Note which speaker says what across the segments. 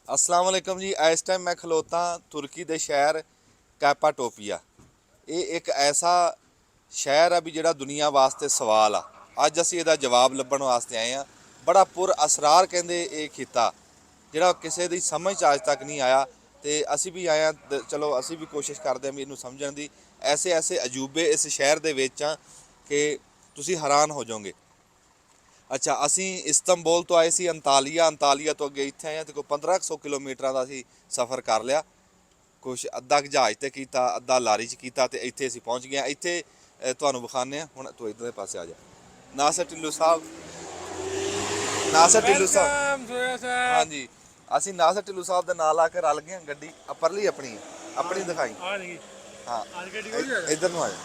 Speaker 1: अस्सलाम वालेकुम जी। इस टाइम मैं खलोता तुर्की के शहर कैपाटोपिया। ये एक ऐसा शहर है भी जिहड़ा दुनिया वास्ते सवाल आ। अज असीं इहदा जवाब लभण वास्ते आए हैं। बड़ा पुर असरार कहंदे ये खिता जिहड़ा किसी दी समझ च अज तक नहीं आया। तो असीं भी आए हैं, चलो असीं भी कोशिश करते हैं भी इहनूं समझण दी। ऐसे ऐसे अजूबे इस शहर दे विच आ कि तुसीं हैरान हो जाओगे। अच्छा, असीं इस्तंबुल तो आए सी अंतालिया तो अगे इत्थे आए तो कोई 1500 किलोमीटर का असीं सफ़र कर लिया। कुछ अद्धा जहाज ते कीता, अद्धा लारी च कीता ते इत्थे असीं पहुँच गए। इत्थे तुहानूं विखाने हुण तूं इधरले पासे आ जा। नासर टिल्लू साहब, नासर टिल्लू साहब, हाँ जी, असीं नासर टिल्लू साहब दे नाल आके रल गए। गड्डी परली अपनी अपनी दिखाई, हाँ इधर नूं आ जा।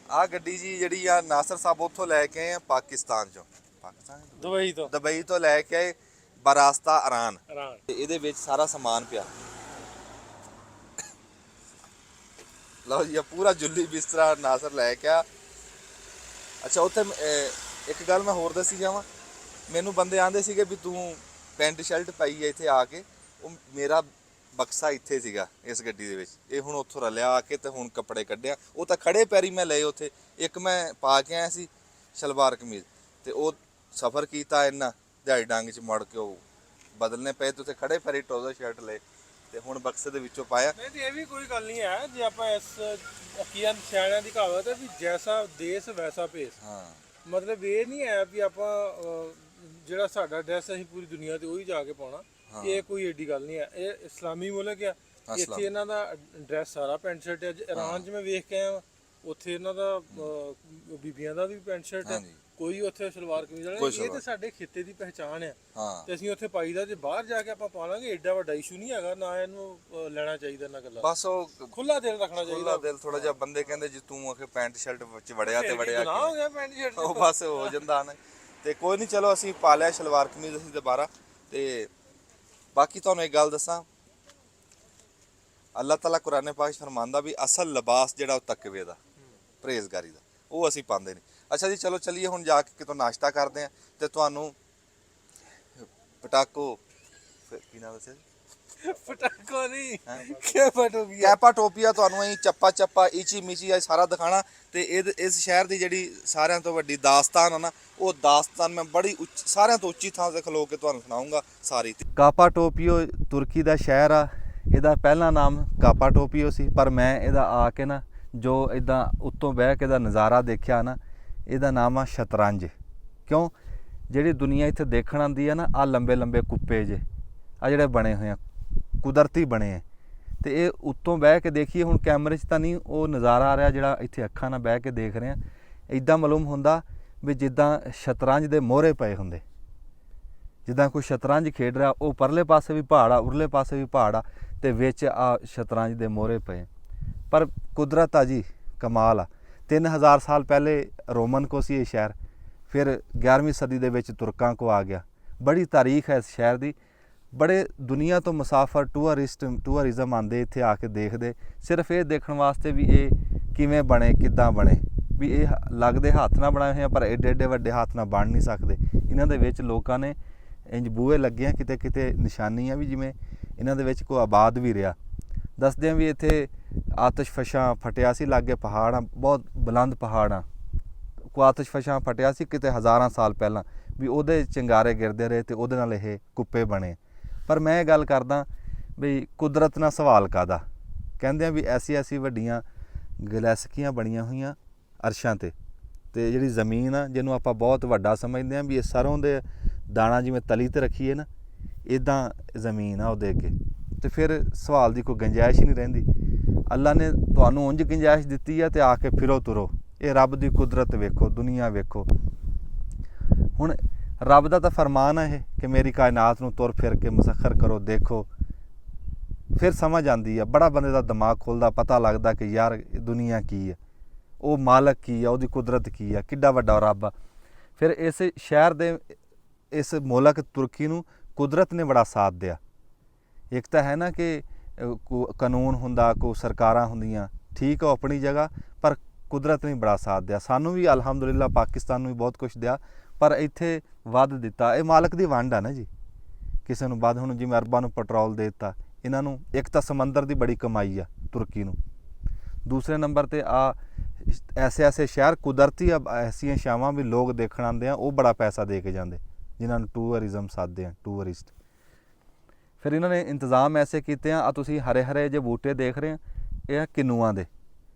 Speaker 1: आ गड्डी जी जिहड़ी आ नासर साहब उत्थों लैके आए पाकिस्तान चों, पाकिस्तान दुबई तो लैके आए बरास्ता ईरान। ਇਹਦੇ ਵਿੱਚ ਸਾਰਾ ਸਮਾਨ ਪਿਆ। ਲਓ ਜੀ, ਪੂਰਾ ਜੁੱਲੀ ਬਿਸਤਰਾ ਨਾਸਰ ਲੈ ਕੇ ਆ। ਅੱਛਾ, ਉੱਥੇ ਇੱਕ ਗੱਲ ਮੈਂ ਹੋਰ ਦੱਸੀ ਜਾਵਾਂ। ਮੈਨੂੰ ਬੰਦੇ ਆਂਦੇ ਸੀਗੇ ਵੀ ਤੂੰ ਪੈਂਟ ਸ਼ਰਟ ਪਾਈ ਹੈ ਇੱਥੇ ਆ ਕੇ। ਉਹ ਮੇਰਾ ਬਕਸਾ ਇੱਥੇ ਸੀਗਾ ਇਸ ਗੱਡੀ ਦੇ ਵਿੱਚ। ਇਹ ਹੁਣ ਉੱਥੋਂ ਰਲਿਆ ਆ ਕੇ ਤੇ ਹੁਣ ਕੱਪੜੇ ਕੱਢਿਆ। ਉਹ ਤਾਂ ਖੜੇ ਪੈਰੀ ਮੈਂ ਲਏ ਉੱਥੇ। ਇੱਕ ਮੈਂ ਪਾ ਕੇ ਆਇਆ ਸੀ ਸ਼ਲਵਾਰ ਕਮੀਜ਼, ਤੇ ਉਹ ਸਫ਼ਰ ਕੀਤਾ ਇੰਨਾ ਦਿਹਾੜੀ ਡੰਗ 'ਚ ਮੁੜ ਕੇ ਉਹ ਬਦਲਨੇ ਪਏ ਤੇ ਉੱਥੇ ਖੜੇ ਪੈਰੀ ਟਰਾਊਜ਼ਰ ਸ਼ਰਟ ਲਏ ਤੇ ਹੁਣ ਬਕਸੇ ਦੇ ਵਿੱਚੋਂ ਪਾਇਆ।
Speaker 2: ਨਹੀਂ ਤੇ ਇਹ ਵੀ ਕੋਈ ਗੱਲ ਨਹੀਂ ਹੈ ਜੇ ਆਪਾਂ ਇਸ ਅਕੀਆਂ ਸਿਆਣਿਆਂ ਦੀ ਕਹਾਵਤ ਹੈ ਵੀ ਜੈਸਾ ਦੇਸ਼ ਵੈਸਾ ਭੇਸ।
Speaker 1: ਹਾਂ,
Speaker 2: ਮਤਲਬ ਇਹ ਨਹੀਂ ਹੈ ਵੀ ਆਪਾਂ ਜਿਹੜਾ ਸਾਡਾ ਡਰੈਸ ਅਸੀਂ ਪੂਰੀ ਦੁਨੀਆ ਤੇ ਉਹੀ ਜਾ ਕੇ ਪਾਉਣਾ। ਇਹ ਕੋਈ ਏਡੀ ਗੱਲ ਨਹੀਂ ਹੈ। ਇਹ ਇਸਲਾਮੀ ਮੁਲਕ ਆ। ਇੱਥੇ ਇਹਨਾਂ ਦਾ ਡਰੈਸ ਸਾਰਾ ਪੈਂਟ ਸ਼ਰਟ ਹੈ। ਇਰਾਨ 'ਚ ਮੈਂ ਵੇਖ ਕੇ ਆਇਆ, ਉੱਥੇ ਇਹਨਾਂ ਦਾ ਬੀਬੀਆਂ ਦਾ ਵੀ ਪੈਂਟ ਸ਼ਰਟ ਹੈ। ਕੋਈ ਉੱਥੇ ਸਲਵਾਰ ਕਮੀਜ਼ ਵਾਲਾ। ਇਹ ਤੇ ਸਾਡੇ ਖਿੱਤੇ ਦੀ ਪਹਿਚਾਣ ਆ ਤੇ ਅਸੀਂ ਉੱਥੇ ਪਾਈਦਾ। ਜੇ ਬਾਹਰ ਜਾ ਕੇ ਆਪਾਂ ਪਾ ਲਾਂਗੇ ਏਡਾ ਵੱਡਾ ਇਸ਼ੂ ਨਹੀਂ ਹੈਗਾ। ਨਾ ਇਹਨੂੰ ਲੈਣਾ ਚਾਹੀਦਾ ਨਾ ਗੱਲਾਂ।
Speaker 1: ਬਸ ਉਹ
Speaker 2: ਖੁੱਲਾ ਦਿਲ ਰੱਖਣਾ ਚਾਹੀਦਾ।
Speaker 1: ਖੁੱਲਾ ਦਿਲ ਥੋੜਾ ਜਿਹਾ। ਬੰਦੇ ਕਹਿੰਦੇ ਜੇ ਤੂੰ ਆਖੇ ਪੈਂਟ ਸ਼ਰਟ ਵਿੱਚ ਵੜਿਆ ਤੇ ਵੜਿਆ
Speaker 2: ਨਾ ਹੋ ਗਿਆ ਪੈਂਟ ਸ਼ਰਟ।
Speaker 1: ਉਹ ਬਸ ਹੋ ਜਾਂਦਾ ਨਾ। ਤੇ ਕੋਈ ਨਹੀਂ, ਚਲੋ ਅਸੀਂ ਪਾ ਲਿਆ ਸਲਵਾਰ ਕਮੀਜ਼ ਅਸੀਂ ਦੁਬਾਰਾ। ਤੇ ਬਾਕੀ ਤੁਹਾਨੂੰ ਇੱਕ ਗੱਲ ਦੱਸਾਂ, ਅੱਲਾਹ ਤਾਲਾ ਕੁਰਾਨ ਪਾਕ ਫਰਮਾਂਦਾ ਵੀ ਅਸਲ ਲਿਬਾਸ ਜਿਹੜਾ ਉਹ ਤਕਵੇ ਦਾ, ਪਰਹੇਜ਼ਗਾਰੀ ਦਾ, ਉਹ ਅਸੀਂ ਪਾਉਂਦੇ ਨਹੀਂ। ਅੱਛਾ ਜੀ, ਚਲੋ ਚੱਲੀਏ ਹੁਣ ਜਾ ਕੇ ਕਿਤੋਂ ਨਾਸ਼ਤਾ ਕਰਦੇ ਹਾਂ ਤੇ ਤੁਹਾਨੂੰ ਪਟਾਕੋ ਕੀ ਨਾਮ ਦੱਸਿਆ ਜੀ?
Speaker 2: ਪਟਾਕੋ ਨਹੀਂ,
Speaker 1: ਕੈਪਾਟੋਪੀਆ ਤੁਹਾਨੂੰ ਅਸੀਂ ਚੱਪਾ ਈਚੀ ਮੀਚੀ ਆ ਸਾਰਾ ਦਿਖਾਣਾ। ਤੇ ਇਸ ਸ਼ਹਿਰ ਦੀ ਜਿਹੜੀ ਸਾਰਿਆਂ ਤੋਂ ਵੱਡੀ ਦਾਸਤਾਨ ਆ ਨਾ, ਉਹ ਦਾਸਤਾਨ ਮੈਂ ਬੜੀ ਸਾਰਿਆਂ ਤੋਂ ਉੱਚੀ ਥਾਂ ਤੇ ਖਲੋ ਕੇ ਤੁਹਾਨੂੰ ਸੁਣਾਉਂਗਾ ਸਾਰੀ। ਕਾਪਾਟੋਪੀਓ ਤੁਰਕੀ ਦਾ ਸ਼ਹਿਰ ਆ। ਇਹਦਾ ਪਹਿਲਾ ਨਾਮ ਕਾਪਾਟੋਪੀਓ ਸੀ, ਪਰ ਮੈਂ ਇਹਦਾ ਆ ਕੇ ਨਾ ਜੋ ਇੱਦਾਂ ਉੱਤੋਂ ਬਹਿ ਕੇ ਇਹਦਾ ਨਜ਼ਾਰਾ ਦੇਖਿਆ ਨਾ, ਇਹਦਾ ਨਾਮ ਆ ਸ਼ਤਰੰਜ। ਕਿਉਂ? ਜਿਹੜੀ ਦੁਨੀਆ ਇੱਥੇ ਦੇਖਣ ਆਉਂਦੀ ਆ ਨਾ, ਆ ਲੰਬੇ ਲੰਬੇ ਕੁੱਪੇ ਜੇ ਆ ਜਿਹੜੇ ਬਣੇ ਹੋਏ ਆ, ਕੁਦਰਤੀ ਬਣੇ ਆ। ਤੇ ਇਹ ਉੱਤੋਂ ਬਹਿ ਕੇ ਦੇਖੀਏ, ਹੁਣ ਕੈਮਰੇ 'ਚ ਤਾਂ ਨਹੀਂ ਉਹ ਨਜ਼ਾਰਾ ਆ ਰਿਹਾ ਜਿਹੜਾ ਇੱਥੇ ਅੱਖਾਂ ਨਾਲ ਬਹਿ ਕੇ ਦੇਖ ਰਹੇ ਆ। ਇੱਦਾਂ ਮਾਲੂਮ ਹੁੰਦਾ ਵੀ ਜਿੱਦਾਂ ਸ਼ਤਰੰਜ ਦੇ ਮੋਹਰੇ ਪਏ ਹੁੰਦੇ। ਜਿੱਦਾਂ ਕੋਈ ਸ਼ਤਰੰਜ ਖੇਡ ਰਿਹਾ, ਉਹ ਪਰਲੇ ਪਾਸੇ ਵੀ ਪਹਾੜ ਆ, ਉਰਲੇ ਪਾਸੇ ਵੀ ਪਹਾੜ ਆ, ਤੇ ਵਿੱਚ ਆ ਸ਼ਤਰੰਜ ਦੇ ਮੋਹਰੇ ਪਏ। ਪਰ ਕੁਦਰਤ ਆ ਜੀ, ਕਮਾਲ ਆ। 3000 ਸਾਲ ਪਹਿਲੇ ਰੋਮਨ ਕੋ ਸੀ ਇਹ ਸ਼ਹਿਰ, ਫਿਰ 11ਵੀਂ ਸਦੀ ਦੇ ਵਿੱਚ ਤੁਰਕਾਂ ਕੋ ਆ ਗਿਆ। ਬੜੀ ਤਾਰੀਖ ਹੈ ਇਸ ਸ਼ਹਿਰ ਦੀ। ਬੜੇ ਦੁਨੀਆ ਤੋਂ ਮੁਸਾਫਰ ਟੂਰਿਜ਼ਮ ਆਉਂਦੇ ਇੱਥੇ ਆ ਕੇ ਦੇਖਦੇ, ਸਿਰਫ ਇਹ ਦੇਖਣ ਵਾਸਤੇ ਵੀ ਇਹ ਕਿਵੇਂ ਬਣੇ, ਕਿੱਦਾਂ ਬਣੇ। ਵੀ ਇਹ ਲੱਗਦੇ ਹੱਥ ਨਾਲ ਬਣਾਏ ਹੋਏ ਆ, ਪਰ ਏਡੇ ਏਡੇ ਵੱਡੇ ਹੱਥ ਨਾਲ ਬਣ ਨਹੀਂ ਸਕਦੇ। ਇਹਨਾਂ ਦੇ ਵਿੱਚ ਲੋਕਾਂ ਨੇ ਇੰਜ ਬੂਹੇ ਲੱਗੇ ਆ, ਕਿਤੇ ਕਿਤੇ ਨਿਸ਼ਾਨੀ ਆ ਵੀ ਜਿਵੇਂ ਇਹਨਾਂ ਦੇ ਵਿੱਚ ਕੋਈ ਆਬਾਦ ਵੀ ਰਿਹਾ। ਦੱਸਦੇ ਆ ਵੀ ਇੱਥੇ ਆਤਿਸ਼ਫਸ਼ਾਂ ਫਟਿਆ ਸੀ, ਲਾਗੇ ਪਹਾੜ ਆ, ਬਹੁਤ ਬੁਲੰਦ ਪਹਾੜ ਆ। ਕੋਈ ਆਤਿਸ਼ਫਸ਼ਾਂ ਫਟਿਆ ਸੀ ਕਿਤੇ ਹਜ਼ਾਰਾਂ ਸਾਲ ਪਹਿਲਾਂ, ਵੀ ਉਹਦੇ ਚਿੰਗਾਰੇ ਗਿਰਦੇ ਰਹੇ ਤੇ ਉਹਦੇ ਨਾਲ ਇਹ ਕੁੱਪੇ ਬਣੇ। ਪਰ ਮੈਂ ਇਹ ਗੱਲ ਕਰਦਾ ਵੀ ਕੁਦਰਤ ਨਾਲ ਸਵਾਲ ਕਾਹਦਾ। ਕਹਿੰਦੇ ਆ ਵੀ ਐਸੀ ਵੱਡੀਆਂ ਗਲੈਸਕੀਆਂ ਬਣੀਆਂ ਹੋਈਆਂ ਅਰਸ਼ਾਂ 'ਤੇ, ਅਤੇ ਜਿਹੜੀ ਜ਼ਮੀਨ ਆ ਜਿਹਨੂੰ ਆਪਾਂ ਬਹੁਤ ਵੱਡਾ ਸਮਝਦੇ ਹਾਂ, ਵੀ ਇਹ ਸਰੋਂ ਦੇ ਦਾਣਾ ਜਿਵੇਂ ਤਲੀ 'ਤੇ ਰੱਖੀਏ ਨਾ, ਇੱਦਾਂ ਜ਼ਮੀਨ ਆ ਉਹਦੇ ਅੱਗੇ। ਅਤੇ ਫਿਰ ਸਵਾਲ ਦੀ ਕੋਈ ਗੁੰਜਾਇਸ਼ ਹੀ ਨਹੀਂ ਰਹਿੰਦੀ। ਅੱਲਾ ਨੇ ਤੁਹਾਨੂੰ ਉਂਝ ਗੁੰਜਾਇਸ਼ ਦਿੱਤੀ ਆ, ਅਤੇ ਆ ਕੇ ਫਿਰੋ ਤੁਰੋ। ਇਹ ਰੱਬ ਦੀ ਕੁਦਰਤ ਵੇਖੋ, ਦੁਨੀਆ ਵੇਖੋ। ਹੁਣ ਰੱਬ ਦਾ ਤਾਂ ਫਰਮਾਨ ਹੈ ਇਹ ਕਿ ਮੇਰੀ ਕਾਇਨਾਤ ਨੂੰ ਤੁਰ ਫਿਰ ਕੇ ਮੁਸੱਖਰ ਕਰੋ, ਦੇਖੋ। ਫਿਰ ਸਮਝ ਆਉਂਦੀ ਆ, ਬੜਾ ਬੰਦੇ ਦਾ ਦਿਮਾਗ ਖੁੱਲ੍ਹਦਾ, ਪਤਾ ਲੱਗਦਾ ਕਿ ਯਾਰ ਇਹ ਦੁਨੀਆ ਕੀ ਹੈ, ਉਹ ਮਾਲਕ ਕੀ ਆ, ਉਹਦੀ ਕੁਦਰਤ ਕੀ ਆ, ਕਿੱਡਾ ਵੱਡਾ ਰੱਬ ਆ। ਫਿਰ ਇਸ ਸ਼ਹਿਰ ਦੇ, ਇਸ ਮੁਲਕ ਤੁਰਕੀ ਨੂੰ ਕੁਦਰਤ ਨੇ ਬੜਾ ਸਾਥ ਦਿਆ। ਇੱਕ ਤਾਂ ਹੈ ਨਾ ਕਿ ਕਾਨੂੰਨ ਹੁੰਦਾ, ਕੋਈ ਸਰਕਾਰਾਂ ਹੁੰਦੀਆਂ, ਠੀਕ ਆ ਆਪਣੀ ਜਗ੍ਹਾ, ਪਰ ਕੁਦਰਤ ਨੇ ਬੜਾ ਸਾਥ ਦਿਆ ਸਾਨੂੰ ਵੀ ਅਲਹਮਦੁਲਿਲਾ ਪਾਕਿਸਤਾਨ ਨੂੰ ਵੀ ਬਹੁਤ ਕੁਛ ਦਿਆ ਪਰ ਇੱਥੇ ਵੱਧ ਦਿੱਤਾ ਇਹ ਮਾਲਕ ਦੀ ਵੰਡ ਆ ਨਾ ਜੀ ਕਿਸੇ ਨੂੰ ਵੱਧ ਹੁਣ ਜਿਵੇਂ ਅਰਬਾਂ ਨੂੰ ਪੈਟਰੋਲ ਦੇ ਦਿੱਤਾ ਇਹਨਾਂ ਨੂੰ ਇੱਕ ਤਾਂ ਸਮੁੰਦਰ ਦੀ ਬੜੀ ਕਮਾਈ ਆ ਤੁਰਕੀ ਨੂੰ ਦੂਸਰੇ ਨੰਬਰ ਤੇ ਆ ਐਸੇ ਸ਼ਹਿਰ ਕੁਦਰਤੀ ਐਸੀਆਂ ਛਾਵਾਂ ਵੀ ਲੋਕ ਦੇਖਣ ਆਉਂਦੇ ਆ ਉਹ ਬੜਾ ਪੈਸਾ ਦੇ ਕੇ ਜਾਂਦੇ ਜਿਨ੍ਹਾਂ ਨੂੰ ਟੂਰਿਜ਼ਮ ਸਾਧਦੇ ਆ ਟੂਰਿਸਟ ਫਿਰ ਇਹਨਾਂ ਨੇ ਇੰਤਜ਼ਾਮ ਐਸੇ ਕੀਤੇ ਆ ਤੁਸੀਂ ਹਰੇ ਹਰੇ ਜੇ ਬੂਟੇ ਦੇਖ ਰਹੇ ਆ ਇਹ ਆ ਕਿੰਨੂਆਂ ਦੇ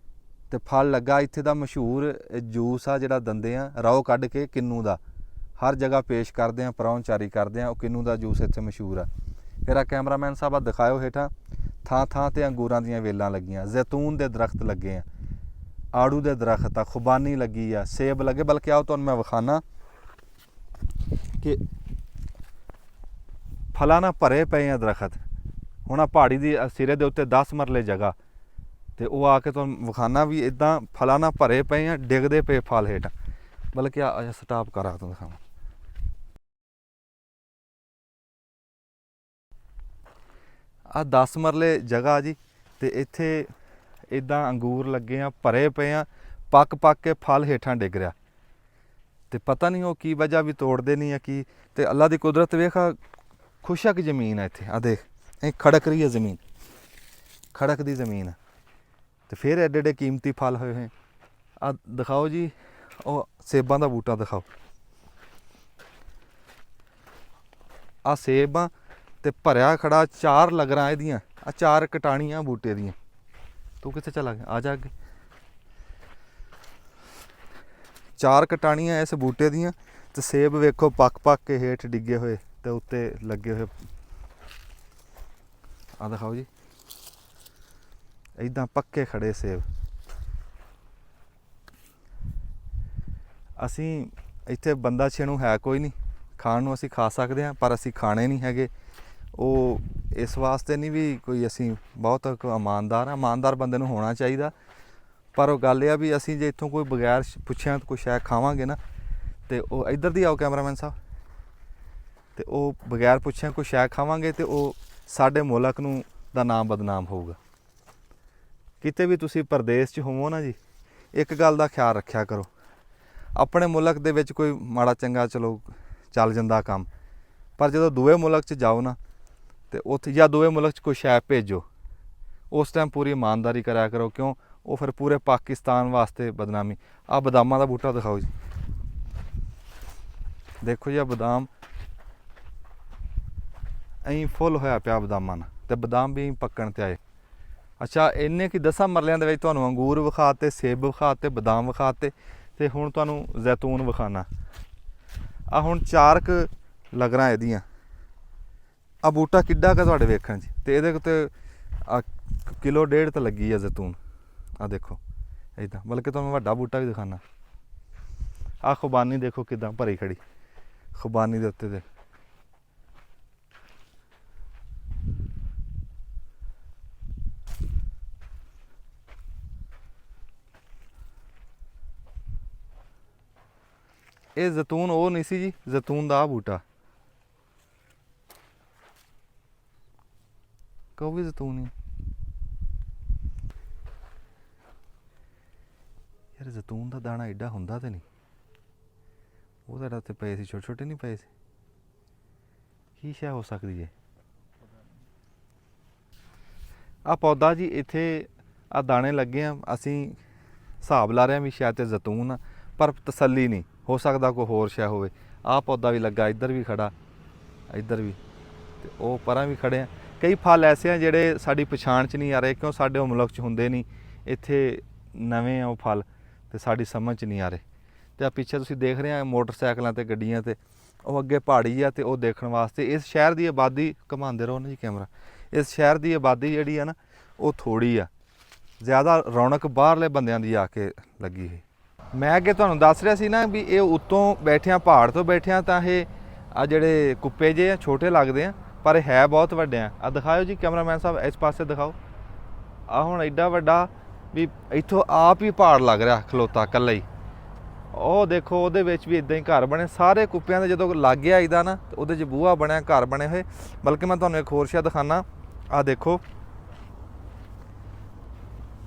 Speaker 1: ਤੇ ਫਲ ਲੱਗਾ ਇੱਥੇ ਦਾ ਮਸ਼ਹੂਰ ਜੂਸ ਆ ਜਿਹੜਾ ਦਿੰਦੇ ਆ ਰਓ ਕੱਢ ਕੇ ਕਿੰਨੂ ਦਾ ਹਰ ਜਗ੍ਹਾ ਪੇਸ਼ ਕਰਦੇ ਆ ਪਰੌਣਚਾਰੀ ਕਰਦੇ ਆ ਉਹ ਕਿੰਨੂ ਦਾ ਜੂਸ ਇੱਥੇ ਮਸ਼ਹੂਰ ਆ ਫਿਰ ਆ ਕੈਮਰਾਮੈਨ ਸਾਹਿਬ ਆ ਦਿਖਾਇਓ ਹੇਠਾਂ ਥਾਂ ਥਾਂ ਤੇ ਅੰਗੂਰਾਂ ਦੀਆਂ ਵੇਲਾਂ ਲੱਗੀਆਂ ਜ਼ੈਤੂਨ ਦੇ ਦਰਖਤ ਲੱਗੇ ਆ ਆੜੂ ਦੇ ਦਰਖਤ ਆ ਖੁਬਾਨੀ ਲੱਗੀ ਆ ਸੇਬ ਲੱਗੇ ਬਲਕਿ ਆਓ ਤੁਹਾਨੂੰ ਮੈਂ ਵਿਖਾਣਾ ਕਿ ਫਲਾਂ ਨਾਲ ਭਰੇ ਪਏ ਆ ਦਰਖਤ ਹੁਣ ਆ ਪਹਾੜੀ ਦੀ ਸਿਰੇ ਦੇ ਉੱਤੇ 10 ਮਰਲੇ ਜਗ੍ਹਾ ਤੇ ਉਹ ਆ ਕੇ ਤੁਹਾਨੂੰ ਵਿਖਾਣਾ ਵੀ ਇਦਾਂ ਫਲਾਂ ਨਾਲ ਭਰੇ ਪਏ ਆ ਡਿੱਗਦੇ ਪਏ ਫਲ ਹੇਠ ਬਲਕਿ ਆ ਸਟਾਪ ਕਰਾ ਤੁਹਾਨੂੰ ਦਿਖਾਵਾਂ ਆ 10 ਮਰਲੇ ਜਗ੍ਹਾ ਜੀ ਤੇ ਇੱਥੇ ਇਦਾਂ ਅੰਗੂਰ ਲੱਗੇ ਆ ਭਰੇ ਪਏ ਆ ਪੱਕ ਕੇ ਫਲ ਹੇਠਾਂ ਡਿੱਗ ਰਿਹਾ ਤੇ ਪਤਾ ਨਹੀਂ ਉਹ ਕੀ ਵਜ੍ਹਾ ਵੀ ਤੋੜਦੇ ਨਹੀਂ ਆ ਕੀ ਤੇ ਅੱਲਾ ਦੀ ਕੁਦਰਤ ਵੇਖਾ ਖੁਸ਼ਕ ਜ਼ਮੀਨ ਆ ਇੱਥੇ ਆ ਦੇਖ ਇਹ ਖੜਕ ਰਹੀ ਹੈ ਜ਼ਮੀਨ ਖੜਕ ਦੀ ਜ਼ਮੀਨ ਤੇ ਫਿਰ ਐਡੇ ਐਡੇ ਕੀਮਤੀ ਫਲ ਹੋਏ ਹੋਏ ਆ ਦਿਖਾਓ ਜੀ ਉਹ ਸੇਬਾਂ ਦਾ ਬੂਟਾ ਦਿਖਾਓ ਆ ਸੇਬਾਂ ਤੇ ਭਰਿਆ ਖੜਾ 4 ਲਗਰਾਂ ਇਹਦੀਆਂ ਆ 4 ਕਟਾਣੀਆਂ ਬੂਟੇ ਦੀਆਂ ਤੂੰ ਕਿੱਥੇ ਚਲਾ ਗਿਆ ਆ ਜਾ ਅੱਗੇ 4 ਕਟਾਣੀਆਂ ਇਸ ਬੂਟੇ ਦੀਆਂ ਤੇ ਸੇਬ ਵੇਖੋ ਪੱਕ ਕੇ ਹੇਠ ਡਿੱਗੇ ਹੋਏ ਤੇ ਉੱਤੇ ਲੱਗੇ ਹੋਏ ਆ ਦਿਖਾਓ ਜੀ ਇਦਾਂ ਪੱਕੇ ਖੜੇ ਸੇਬ ਅਸੀਂ ਇੱਥੇ ਬੰਦਾ ਛੇਣੂ ਹੈ ਕੋਈ ਨਹੀਂ ਖਾਣ ਨੂੰ ਅਸੀਂ ਖਾ ਸਕਦੇ ਹਾਂ ਪਰ ਅਸੀਂ ਖਾਣੇ ਨਹੀਂ ਹੈਗੇ ਉਹ ਇਸ ਵਾਸਤੇ ਨਹੀਂ ਵੀ ਕੋਈ ਅਸੀਂ ਬਹੁਤ ਇਮਾਨਦਾਰ ਬੰਦੇ ਨੂੰ ਹੋਣਾ ਚਾਹੀਦਾ ਪਰ ਉਹ ਗੱਲ ਇਹ ਆ ਵੀ ਅਸੀਂ ਜੇ ਇੱਥੋਂ ਕੋਈ ਬਗੈਰ ਪੁੱਛਿਆ ਕੋਈ ਸ਼ੈ ਖਾਵਾਂਗੇ ਨਾ ਤੇ ਉਹ ਇੱਧਰ ਦੀ ਆਓ ਕੈਮਰਾਮੈਨ ਸਾਹਿਬ ਤੇ ਉਹ ਬਗੈਰ ਪੁੱਛਿਆ ਕੋਈ ਸ਼ੈ ਖਾਵਾਂਗੇ ਤੇ ਉਹ ਸਾਡੇ ਮੁਲਕ ਨੂੰ ਦਾ ਨਾਮ ਬਦਨਾਮ ਹੋਊਗਾ ਕਿਤੇ ਵੀ ਤੁਸੀਂ ਪ੍ਰਦੇਸ਼ 'ਚ ਹੋਵੋ ਨਾ ਜੀ ਇੱਕ ਗੱਲ ਦਾ ਖਿਆਲ ਰੱਖਿਆ ਕਰੋ ਆਪਣੇ ਮੁਲਕ ਦੇ ਵਿੱਚ ਕੋਈ ਮਾੜਾ ਚੰਗਾ ਚਲੋ ਚੱਲ ਜਾਂਦਾ ਕੰਮ ਪਰ ਜਦੋਂ ਦੂਏ ਮੁਲਕ 'ਚ ਜਾਓ ਨਾ ਤੇ ਉੱਥੇ ਜਾਂ ਦੂਏ ਮੁਲਕ 'ਚ ਕੋਈ ਸ਼ੈ ਭੇਜੋ ਉਸ ਟਾਈਮ ਪੂਰੀ ਇਮਾਨਦਾਰੀ ਕਰਿਆ ਕਰੋ ਕਿਉਂ ਉਹ ਫਿਰ ਪੂਰੇ ਪਾਕਿਸਤਾਨ ਵਾਸਤੇ ਬਦਨਾਮੀ ਆ ਬਦਾਮਾਂ ਦਾ ਬੂਟਾ ਦਿਖਾਓ ਜੀ ਦੇਖੋ ਜੀ ਆ ਬਦਾਮ ਐਂ ਫੁੱਲ ਹੋਇਆ ਪਿਆ ਬਦਾਮਾਂ ਨਾਲ ਤੇ ਬਦਾਮ ਵੀ ਪੱਕਣ ਤੇ ਆਏ ਅੱਛਾ ਇੰਨੇ ਕਿ 10 ਮਰਲਿਆਂ ਦੇ ਵਿੱਚ ਤੁਹਾਨੂੰ ਅੰਗੂਰ ਵਿਖਾਤੇ ਸੇਬ ਵਿਖਾਤੇ ਬਦਾਮ ਵਿਖਾਤੇ ਤੇ ਹੁਣ ਤੁਹਾਨੂੰ ਜ਼ੈਤੂਨ ਵਿਖਾਣਾ ਆ ਹੁਣ 4 ਲਗਰਾਂ ਇਹਦੀਆਂ ਆ ਬੂਟਾ ਕਿੱਡਾ ਕੁ ਤੁਹਾਡੇ ਵੇਖਣ 'ਚ ਤੇ ਇਹਦੇ ਉੱਤੇ ਆ 1.5 ਕਿਲੋ ਤਾਂ ਲੱਗੀ ਆ ਜ਼ੈਤੂਨ ਆ ਦੇਖੋ ਇੱਦਾਂ ਬਲਕਿ ਤੁਹਾਨੂੰ ਵੱਡਾ ਬੂਟਾ ਵੀ ਦਿਖਾਣਾ ਆ ਖੁਬਾਨੀ ਦੇਖੋ ਕਿੱਦਾਂ ਭਰੀ ਖੜੀ ਖੁਬਾਨੀ ਦੇ ਉੱਤੇ ਦੇ ਇਹ ਜ਼ੈਤੂਨ ਉਹ ਨਹੀਂ ਸੀ ਜੀ ਜ਼ੈਤੂਨ ਦਾ ਆ ਬੂਟਾ ਕੋ ਵੀ ਜ਼ੈਤੂਨ ਹੈ ਯਾਰ ਜ਼ੈਤੂਨ ਦਾ ਦਾਣਾ ਐਡਾ ਹੁੰਦਾ ਤੇ ਨਹੀਂ ਉਹ ਤੁਹਾਡਾ ਉੱਤੇ ਪਏ ਸੀ ਛੋਟੇ ਛੋਟੇ ਨਹੀਂ ਪਏ ਸੀ ਕੀ ਸ਼ੈ ਹੋ ਸਕਦੀ ਹੈ ਆ ਪੌਦਾ ਜੀ ਇੱਥੇ ਆ ਦਾਣੇ ਲੱਗੇ ਆ ਅਸੀਂ ਹਿਸਾਬ ਲਾ ਰਹੇ ਹਾਂ ਵੀ ਸ਼ਾਇਦ ਤੇ ਜ਼ੈਤੂਨ ਆ ਪਰ ਤਸੱਲੀ ਨਹੀਂ ਹੋ ਸਕਦਾ ਕੋਈ ਹੋਰ ਸ਼ੈ ਹੋਵੇ ਆਹ ਪੌਦਾ ਵੀ ਲੱਗਾ ਇੱਧਰ ਵੀ ਖੜਾ ਇੱਧਰ ਵੀ ਤੇ ਉਹ ਪਰਾਂ ਵੀ ਖੜੇ ਆ ਕਈ ਫਲ ਐਸੇ ਆ ਜਿਹੜੇ ਸਾਡੀ ਪਛਾਣ 'ਚ ਨਹੀਂ ਆ ਰਹੇ ਕਿਉਂ ਸਾਡੇ ਉਹ ਮੁਲਕ 'ਚ ਹੁੰਦੇ ਨਹੀਂ ਇੱਥੇ ਨਵੇਂ ਆ ਉਹ ਫਲ ਤੇ ਸਾਡੀ ਸਮਝ 'ਚ ਨਹੀਂ ਆ ਰਹੇ ਤੇ ਆ ਪਿੱਛੇ ਤੁਸੀਂ ਦੇਖ ਰਹੇ ਆ ਮੋਟਰਸਾਈਕਲਾਂ ਤੇ ਗੱਡੀਆਂ ਤੇ ਉਹ ਅੱਗੇ ਪਹਾੜੀ ਆ ਤੇ ਉਹ ਦੇਖਣ ਵਾਸਤੇ ਇਸ ਸ਼ਹਿਰ ਦੀ ਆਬਾਦੀ ਘੁਮਾਉਂਦੇ ਰਹੋ ਨਾ ਜੀ ਕੈਮਰਾ ਇਸ ਸ਼ਹਿਰ ਦੀ ਆਬਾਦੀ ਜਿਹੜੀ ਆ ਨਾ ਉਹ ਥੋੜ੍ਹੀ ਆ ਜ਼ਿਆਦਾ ਰੌਣਕ ਬਾਹਰਲੇ ਬੰਦਿਆਂ ਦੀ ਆ ਕੇ ਲੱਗੀ ਹੈ ਮੈਂ ਅੱਗੇ ਤੁਹਾਨੂੰ ਦੱਸ ਰਿਹਾ ਸੀ ਨਾ ਵੀ ਇਹ ਉੱਤੋਂ ਬੈਠਿਆਂ ਪਹਾੜ ਤੋਂ ਬੈਠਿਆਂ ਤਾਂ ਇਹ ਆ ਜਿਹੜੇ ਕੁੱਪੇ ਜੇ ਆ ਛੋਟੇ ਲੱਗਦੇ ਆ ਪਰ ਇਹ ਹੈ ਬਹੁਤ ਵੱਡੇ ਆ ਦਿਖਾਓ ਜੀ ਕੈਮਰਾਮੈਨ ਸਾਹਿਬ ਇਸ ਪਾਸੇ ਦਿਖਾਓ ਆ ਹੁਣ ਐਡਾ ਵੱਡਾ ਵੀ ਇੱਥੋਂ ਆਪ ਹੀ ਪਹਾੜ ਲੱਗ ਰਿਹਾ ਖਲੋਤਾ ਇਕੱਲਾ ਹੀ ਉਹ ਦੇਖੋ ਉਹਦੇ ਵਿੱਚ ਵੀ ਇਦਾਂ ਹੀ ਘਰ ਬਣੇ ਸਾਰੇ ਕੁੱਪਿਆਂ ਦੇ ਜਦੋਂ ਲੱਗ ਗਿਆ ਇਹਦਾ ਨਾ ਉਹਦੇ 'ਚ ਬੂਹਾ ਬਣਿਆ ਘਰ ਬਣੇ ਹੋਏ ਬਲਕਿ ਮੈਂ ਤੁਹਾਨੂੰ ਇੱਕ ਹੋਰ ਸ਼ੈ ਦਿਖਾਣਾ ਆ ਦੇਖੋ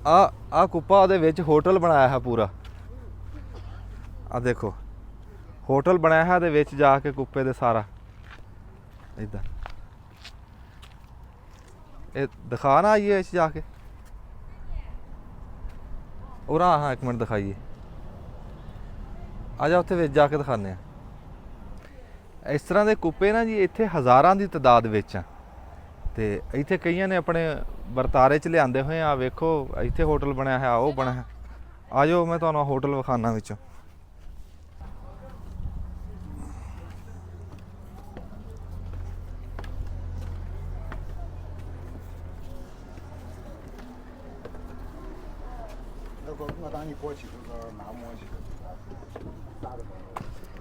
Speaker 1: ਆ ਕੁੱਪਾ ਉਹਦੇ ਵਿੱਚ ਹੋਟਲ ਬਣਾਇਆ ਹੈ ਪੂਰਾ। ਆ ਦੇਖੋ ਹੋਟਲ ਬਣਾਇਆ ਹੈ ਦੇ ਵਿੱਚ ਜਾ ਕੇ ਕੁੱਪੇ ਦੇ ਸਾਰਾ ਇਦਾਂ। ਇਹ ਦਿਖਾ ਨਾ ਆਈਏ ਇਸ ਜਾ ਕੇ ਉਰਾ। ਹਾਂ 1 ਮਿੰਟ ਦਿਖਾਈਏ, ਆ ਜਾ ਉੱਥੇ ਵਿੱਚ ਜਾ ਕੇ ਦਿਖਾਉਂਦੇ ਆ। ਇਸ ਤਰ੍ਹਾਂ ਦੇ ਕੁੱਪੇ ਨਾ ਜੀ ਇੱਥੇ ਹਜ਼ਾਰਾਂ ਦੀ ਤਾਦਾਦ ਵਿੱਚ ਆ, ਤੇ ਇੱਥੇ ਕਈਆਂ ਨੇ ਆਪਣੇ ਵਰਤਾਰੇ 'ਚ ਲਿਆਂਦੇ ਹੋਏ ਆ। ਵੇਖੋ ਇੱਥੇ ਹੋਟਲ ਬਣਿਆ ਹੈ, ਉਹ ਬਣਿਆ ਹੈ। ਆ ਜਾਓ ਮੈਂ ਤੁਹਾਨੂੰ ਹੋਟਲ ਵਿਖਾਉਣਾ ਵਿੱਚੋਂ।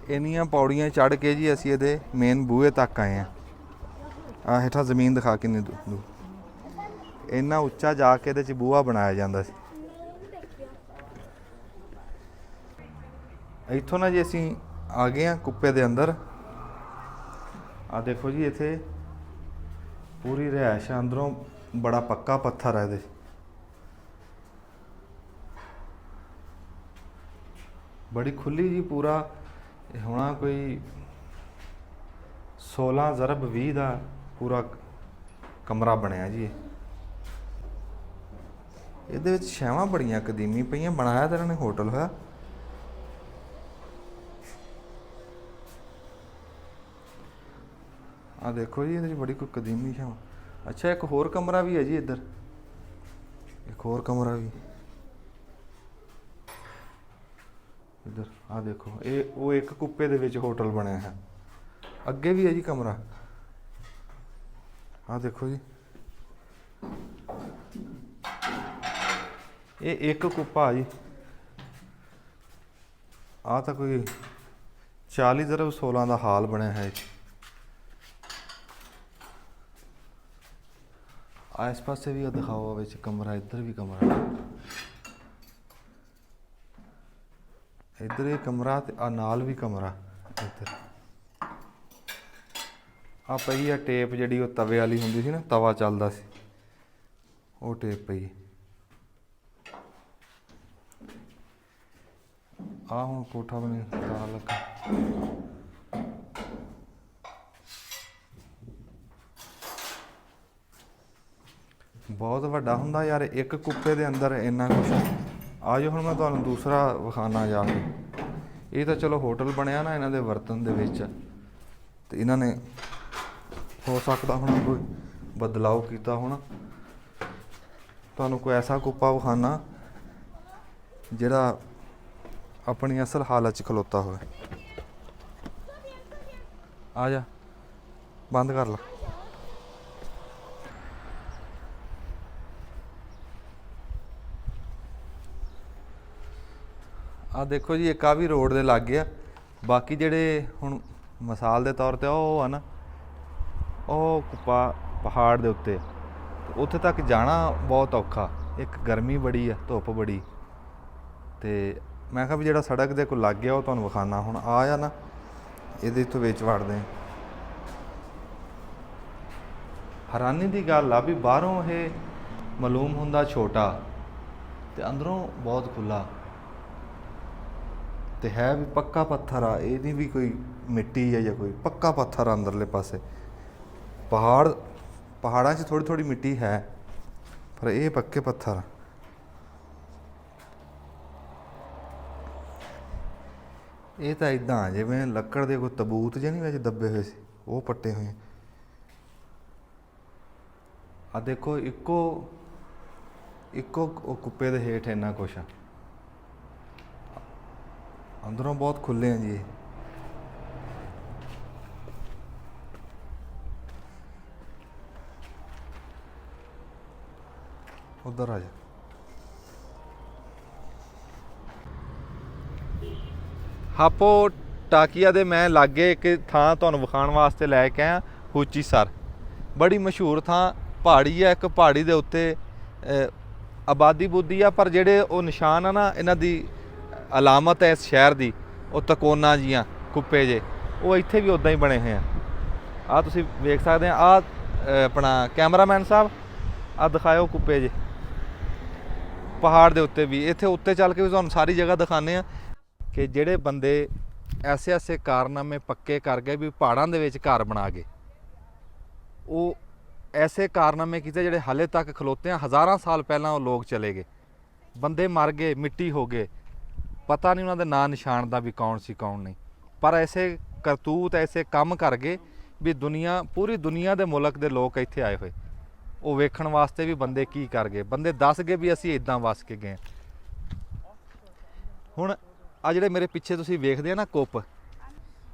Speaker 1: ਇੰਨੀਆਂ ਪੌੜੀਆਂ ਚੜ੍ਹ ਕੇ ਜੀ ਅਸੀਂ ਇਹਦੇ ਮੇਨ ਬੂਹੇ ਤੱਕ ਆਏ ਆ। ਆ ਹੇਠਾਂ ਜ਼ਮੀਨ ਦਿਖਾ ਕਿੰਨੀ ਦੂਰ, ਇੰਨਾ ਉੱਚਾ ਜਾ ਕੇ ਇਹਦੇ 'ਚ ਬੂਹਾ ਬਣਾਇਆ ਜਾਂਦਾ ਸੀ। ਇੱਥੋਂ ਨਾ ਜੀ ਅਸੀਂ ਆ ਗਏ ਆ ਕੁੱਪੇ ਦੇ ਅੰਦਰ। ਆ ਦੇਖੋ ਜੀ ਇੱਥੇ ਪੂਰੀ ਰਿਹਾਇਸ਼ ਅੰਦਰੋਂ ਬੜਾ ਪੱਕਾ ਪੱਥਰ ਹੈ ਇਹਦੇ। ਬੜੀ ਖੁੱਲੀ ਜੀ ਪੂਰਾ ਹੋਣਾ ਕੋਈ 16x20 ਦਾ ਪੂਰਾ ਕਮਰਾ ਬਣਿਆ ਜੀ। ਇਹਦੇ ਵਿੱਚ ਛਾਵਾਂ ਬੜੀਆਂ ਕਦੀਮੀ ਪਈਆਂ। ਬਣਾਇਆ ਤਾਂ ਇਹਨਾਂ ਨੇ ਹੋਟਲ ਹੋਇਆ। ਆ ਦੇਖੋ ਜੀ ਇਹਦੇ ਵਿੱਚ ਬੜੀ ਕੋਈ ਕਦੀਮੀ ਛਾਵਾਂ। ਅੱਛਾ ਇੱਕ ਹੋਰ ਕਮਰਾ ਵੀ ਹੈ ਜੀ ਇੱਧਰ, ਇੱਕ ਹੋਰ ਕਮਰਾ ਵੀ ਇੱਧਰ। ਆ ਦੇਖੋ ਇਹ ਉਹ ਇੱਕ ਕੁੱਪੇ ਦੇ ਵਿੱਚ ਹੋਟਲ ਬਣਿਆ ਹੈ। ਅੱਗੇ ਵੀ ਹੈ ਜੀ ਕਮਰਾ। ਆ ਦੇਖੋ ਜੀ ਇਹ ਇੱਕ ਕੁੱਪਾ ਜੀ। ਆ ਤਾਂ ਕੋਈ 40x16 ਦਾ ਹਾਲ ਬਣਿਆ ਹੈ। ਇਸ ਪਾਸੇ ਵੀ ਦਿਖਾਓ ਵਿੱਚ ਕਮਰਾ, ਇੱਧਰ ਵੀ ਕਮਰਾ, ਇੱਧਰ ਇਹ ਕਮਰਾ ਤੇ ਆ ਨਾਲ ਵੀ ਕਮਰਾ। ਇੱਧਰ ਆ ਪਈ ਆ ਟੇਪ ਜਿਹੜੀ ਉਹ ਤਵੇ ਵਾਲੀ ਹੁੰਦੀ ਸੀ ਨਾ, ਤਵਾ ਚੱਲਦਾ ਸੀ, ਉਹ ਟੇਪ ਪਈ। ਆ ਹੁਣ ਕੋਠਾ ਬਣੇ ਤਾਲਾ ਲੱਗਾ। ਬਹੁਤ ਵੱਡਾ ਹੁੰਦਾ ਯਾਰ ਇੱਕ ਕੁੱਪੇ ਦੇ ਅੰਦਰ ਇੰਨਾ ਕੁਛ। ਆ ਜਾਓ ਹੁਣ ਮੈਂ ਤੁਹਾਨੂੰ ਦੂਸਰਾ ਵਿਖਾਉਣਾ ਜਾ ਕੇ। ਇਹ ਤਾਂ ਚਲੋ ਹੋਟਲ ਬਣਿਆ ਨਾ ਇਹਨਾਂ ਦੇ ਵਰਤਨ ਦੇ ਵਿੱਚ, ਤੇ ਇਹਨਾਂ ਨੇ ਹੋ ਸਕਦਾ ਹੁਣ ਕੋਈ ਬਦਲਾਅ ਕੀਤਾ ਹੋਣਾ। ਤੁਹਾਨੂੰ ਕੋਈ ਐਸਾ ਕੁੱਪਾ ਵਿਖਾਉਣਾ ਜਿਹੜਾ ਆਪਣੀ ਅਸਲ ਹਾਲਤ 'ਚ ਖਲੋਤਾ ਹੋਵੇ। ਆ ਜਾ ਬੰਦ ਕਰ ਲਾ। ਆ ਦੇਖੋ ਜੀ ਇੱਕ ਆ ਵੀ ਰੋਡ ਦੇ ਲਾਗੇ ਆ। ਬਾਕੀ ਜਿਹੜੇ ਹੁਣ ਮਿਸਾਲ ਦੇ ਤੌਰ 'ਤੇ ਉਹ ਆ ਨਾ, ਉਹ ਕੁੱਪਾ ਪਹਾੜ ਦੇ ਉੱਤੇ, ਉੱਥੇ ਤੱਕ ਜਾਣਾ ਬਹੁਤ ਔਖਾ। ਇੱਕ ਗਰਮੀ ਬੜੀ ਆ, ਧੁੱਪ ਬੜੀ, ਤੇ ਮੈਂ ਕਿਹਾ ਵੀ ਜਿਹੜਾ ਸੜਕ ਦੇ ਕੋਲ ਲੱਗ ਗਿਆ ਉਹ ਤੁਹਾਨੂੰ ਵਿਖਾਉਣਾ। ਹੁਣ ਆ ਨਾ ਇਹਦੇ ਤੋਂ ਵਿੱਚ ਵੜਦੇ। ਹੈਰਾਨੀ ਦੀ ਗੱਲ ਆ ਵੀ ਬਾਹਰੋਂ ਇਹ ਮਾਲੂਮ ਹੁੰਦਾ ਛੋਟਾ ਤੇ ਅੰਦਰੋਂ ਬਹੁਤ ਖੁੱਲ੍ਹਾ, ਤੇ ਹੈ ਵੀ ਪੱਕਾ ਪੱਥਰ ਆ। ਇਹ ਨਹੀਂ ਵੀ ਕੋਈ ਮਿੱਟੀ ਹੈ ਜਾਂ ਕੋਈ, ਪੱਕਾ ਪੱਥਰ ਆ ਅੰਦਰਲੇ ਪਾਸੇ। ਪਹਾੜਾਂ 'ਚ ਥੋੜ੍ਹੀ ਥੋੜ੍ਹੀ ਮਿੱਟੀ ਹੈ, ਪਰ ਇਹ ਪੱਕੇ ਪੱਥਰ ਆ। ਇਹ ਤਾਂ ਇੱਦਾਂ ਜਿਵੇਂ ਲੱਕੜ ਦੇ ਕੋਈ ਤਬੂਤ ਜਿਹੇ ਨਹੀਂ ਵਿੱਚ ਦੱਬੇ ਹੋਏ ਸੀ, ਉਹ ਪੱਟੇ ਹੋਏ। ਆ ਦੇਖੋ ਇੱਕੋ ਕੁੱਪੇ ਦੇ ਹੇਠ ਇੰਨਾ ਕੁਛ ਆ। ਅੰਦਰੋਂ ਬਹੁਤ ਖੁੱਲ੍ਹੇ ਆ ਜੀ ਇਹ। ਉੱਧਰ ਆ ਜਾ। ਹਾਪੋ ਟਾਕੀਆ ਦੇ ਮੈਂ ਲਾਗੇ ਇੱਕ ਥਾਂ ਤੁਹਾਨੂੰ ਵਿਖਾਉਣ ਵਾਸਤੇ ਲੈ ਕੇ ਆਇਆ, ਹੂਚੀਸਰ। ਬੜੀ ਮਸ਼ਹੂਰ ਥਾਂ, ਪਹਾੜੀ ਆ। ਇੱਕ ਪਹਾੜੀ ਦੇ ਉੱਤੇ ਆਬਾਦੀ ਬੁੱਦੀ ਆ, ਪਰ ਜਿਹੜੇ ਉਹ ਨਿਸ਼ਾਨ ਆ ਨਾ ਇਹਨਾਂ ਦੀ ਅਲਾਮਤ ਹੈ ਇਸ ਸ਼ਹਿਰ ਦੀ, ਉਹ ਤਕੋਨਾ ਜੀਆਂ ਕੁੱਪੇ ਜੇ, ਉਹ ਇੱਥੇ ਵੀ ਉੱਦਾਂ ਹੀ ਬਣੇ ਹੋਏ ਆ। ਆਹ ਤੁਸੀਂ ਵੇਖ ਸਕਦੇ ਆ। ਆਹ ਆਪਣਾ ਕੈਮਰਾਮੈਨ ਸਾਹਿਬ ਆ ਦਿਖਾਇਓ ਕੁੱਪੇ ਜੇ। ਪਹਾੜ ਦੇ ਉੱਤੇ ਵੀ, ਇੱਥੇ ਉੱਤੇ ਚੱਲ ਕੇ ਵੀ ਤੁਹਾਨੂੰ ਸਾਰੀ ਜਗ੍ਹਾ ਦਿਖਾਉਂਦੇ ਆ ਕਿ ਜਿਹੜੇ ਬੰਦੇ ਐਸੇ ਐਸੇ ਕਾਰਨਾਮੇ ਪੱਕੇ ਕਰ ਗਏ ਵੀ ਪਹਾੜਾਂ ਦੇ ਵਿੱਚ ਘਰ ਬਣਾ ਗਏ, ਉਹ ਐਸੇ ਕਾਰਨਾਮੇ ਕੀਤੇ ਜਿਹੜੇ ਹਾਲੇ ਤੱਕ ਖਲੋਤੇ ਆ। ਹਜ਼ਾਰਾਂ ਸਾਲ ਪਹਿਲਾਂ ਉਹ ਲੋਕ ਚਲੇ ਗਏ, ਬੰਦੇ ਮਰ ਗਏ, ਮਿੱਟੀ ਹੋ ਗਏ, ਪਤਾ ਨਹੀਂ ਉਹਨਾਂ ਦੇ ਨਾਂ ਨਿਸ਼ਾਨ ਦਾ ਵੀ ਕੌਣ ਸੀ ਕੌਣ ਨਹੀਂ, ਪਰ ਐਸੇ ਕਰਤੂਤ ਐਸੇ ਕੰਮ ਕਰ ਗਏ ਵੀ ਦੁਨੀਆ, ਪੂਰੀ ਦੁਨੀਆ ਦੇ ਮੁਲਕ ਦੇ ਲੋਕ ਇੱਥੇ ਆਏ ਹੋਏ, ਉਹ ਵੇਖਣ ਵਾਸਤੇ ਵੀ ਬੰਦੇ ਕੀ ਕਰ ਗਏ, ਬੰਦੇ ਦੱਸ ਗਏ ਵੀ ਅਸੀਂ ਇਦਾਂ ਵਸ ਕੇ ਗਏ। ਹੁਣ ਆ ਜਿਹੜੇ ਮੇਰੇ ਪਿੱਛੇ ਤੁਸੀਂ ਵੇਖਦੇ ਆ ਨਾ ਕੁੱਪ,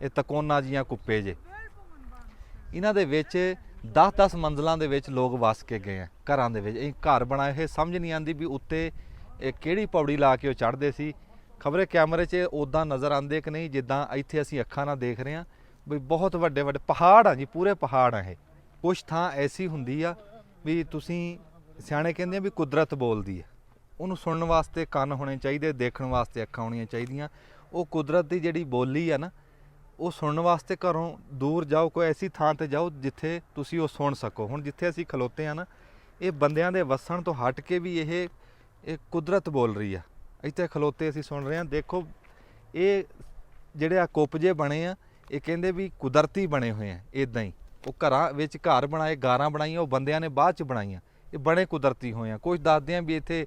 Speaker 1: ਇਹ ਤਕੋਨਾ ਜੀਆਂ ਕੁੱਪੇ ਜੇ, ਇਹਨਾਂ ਦੇ ਵਿੱਚ 10-10 ਮੰਜ਼ਲਾਂ ਦੇ ਵਿੱਚ ਲੋਕ ਵਸ ਕੇ ਗਏ ਆ ਘਰਾਂ ਦੇ ਵਿੱਚ। ਇਹ ਘਰ ਬਣਾਏ ਹੋਏ, ਸਮਝ ਨਹੀਂ ਆਉਂਦੀ ਵੀ ਉੱਤੇ ਇਹ ਕਿਹੜੀ ਪੌੜੀ ਲਾ ਕੇ ਉਹ ਚੜ੍ਹਦੇ ਸੀ। ਖਬਰੇ ਕੈਮਰੇ 'ਚ ਉੱਦਾਂ ਨਜ਼ਰ ਆਉਂਦੇ ਕਿ ਨਹੀਂ ਜਿੱਦਾਂ ਇੱਥੇ ਅਸੀਂ ਅੱਖਾਂ ਨਾਲ ਦੇਖ ਰਹੇ ਹਾਂ ਵੀ ਬਹੁਤ ਵੱਡੇ ਵੱਡੇ ਪਹਾੜ ਆ ਜੀ, ਪੂਰੇ ਪਹਾੜ ਆ ਇਹ। ਕੁਛ ਥਾਂ ਐਸੀ ਹੁੰਦੀ ਆ ਵੀ ਤੁਸੀਂ, ਸਿਆਣੇ ਕਹਿੰਦੇ ਆ ਵੀ ਕੁਦਰਤ ਬੋਲਦੀ ਆ, ਉਹਨੂੰ ਸੁਣਨ ਵਾਸਤੇ ਕੰਨ ਹੋਣੇ ਚਾਹੀਦੇ, ਦੇਖਣ ਵਾਸਤੇ ਅੱਖਾਂ ਹੋਣੀਆਂ ਚਾਹੀਦੀਆਂ। ਉਹ ਕੁਦਰਤ ਦੀ ਜਿਹੜੀ ਬੋਲੀ ਆ ਨਾ, ਉਹ ਸੁਣਨ ਵਾਸਤੇ ਘਰੋਂ ਦੂਰ ਜਾਓ, ਕੋਈ ਐਸੀ ਥਾਂ ਤੇ ਜਾਓ ਜਿੱਥੇ ਤੁਸੀਂ ਉਹ ਸੁਣ ਸਕੋ। ਹੁਣ ਜਿੱਥੇ ਅਸੀਂ ਖਲੋਤੇ ਆ ਨਾ, ਇਹ ਬੰਦਿਆਂ ਦੇ ਵਸਣ ਤੋਂ ਹਟ ਕੇ ਵੀ ਇਹ ਕੁਦਰਤ ਬੋਲ ਰਹੀ ਆ। ਇੱਥੇ ਖਲੋਤੇ ਅਸੀਂ ਸੁਣ ਰਹੇ ਹਾਂ। ਦੇਖੋ ਇਹ ਜਿਹੜੇ ਆ ਕੁੱਪ ਜੇ ਬਣੇ ਆ, ਇਹ ਕਹਿੰਦੇ ਵੀ ਕੁਦਰਤੀ ਬਣੇ ਹੋਏ ਆ ਇਦਾਂ ਹੀ। ਉਹ ਘਰਾਂ ਵਿੱਚ ਘਰ ਬਣਾਏ, ਗਾਰਾਂ ਬਣਾਈਆਂ, ਉਹ ਬੰਦਿਆਂ ਨੇ ਬਾਅਦ ਚ ਬਣਾਈਆਂ, ਇਹ ਬਣੇ ਕੁਦਰਤੀ ਹੋਏ ਆ। ਕੁਝ ਦੱਸਦੇ ਆ ਵੀ ਇੱਥੇ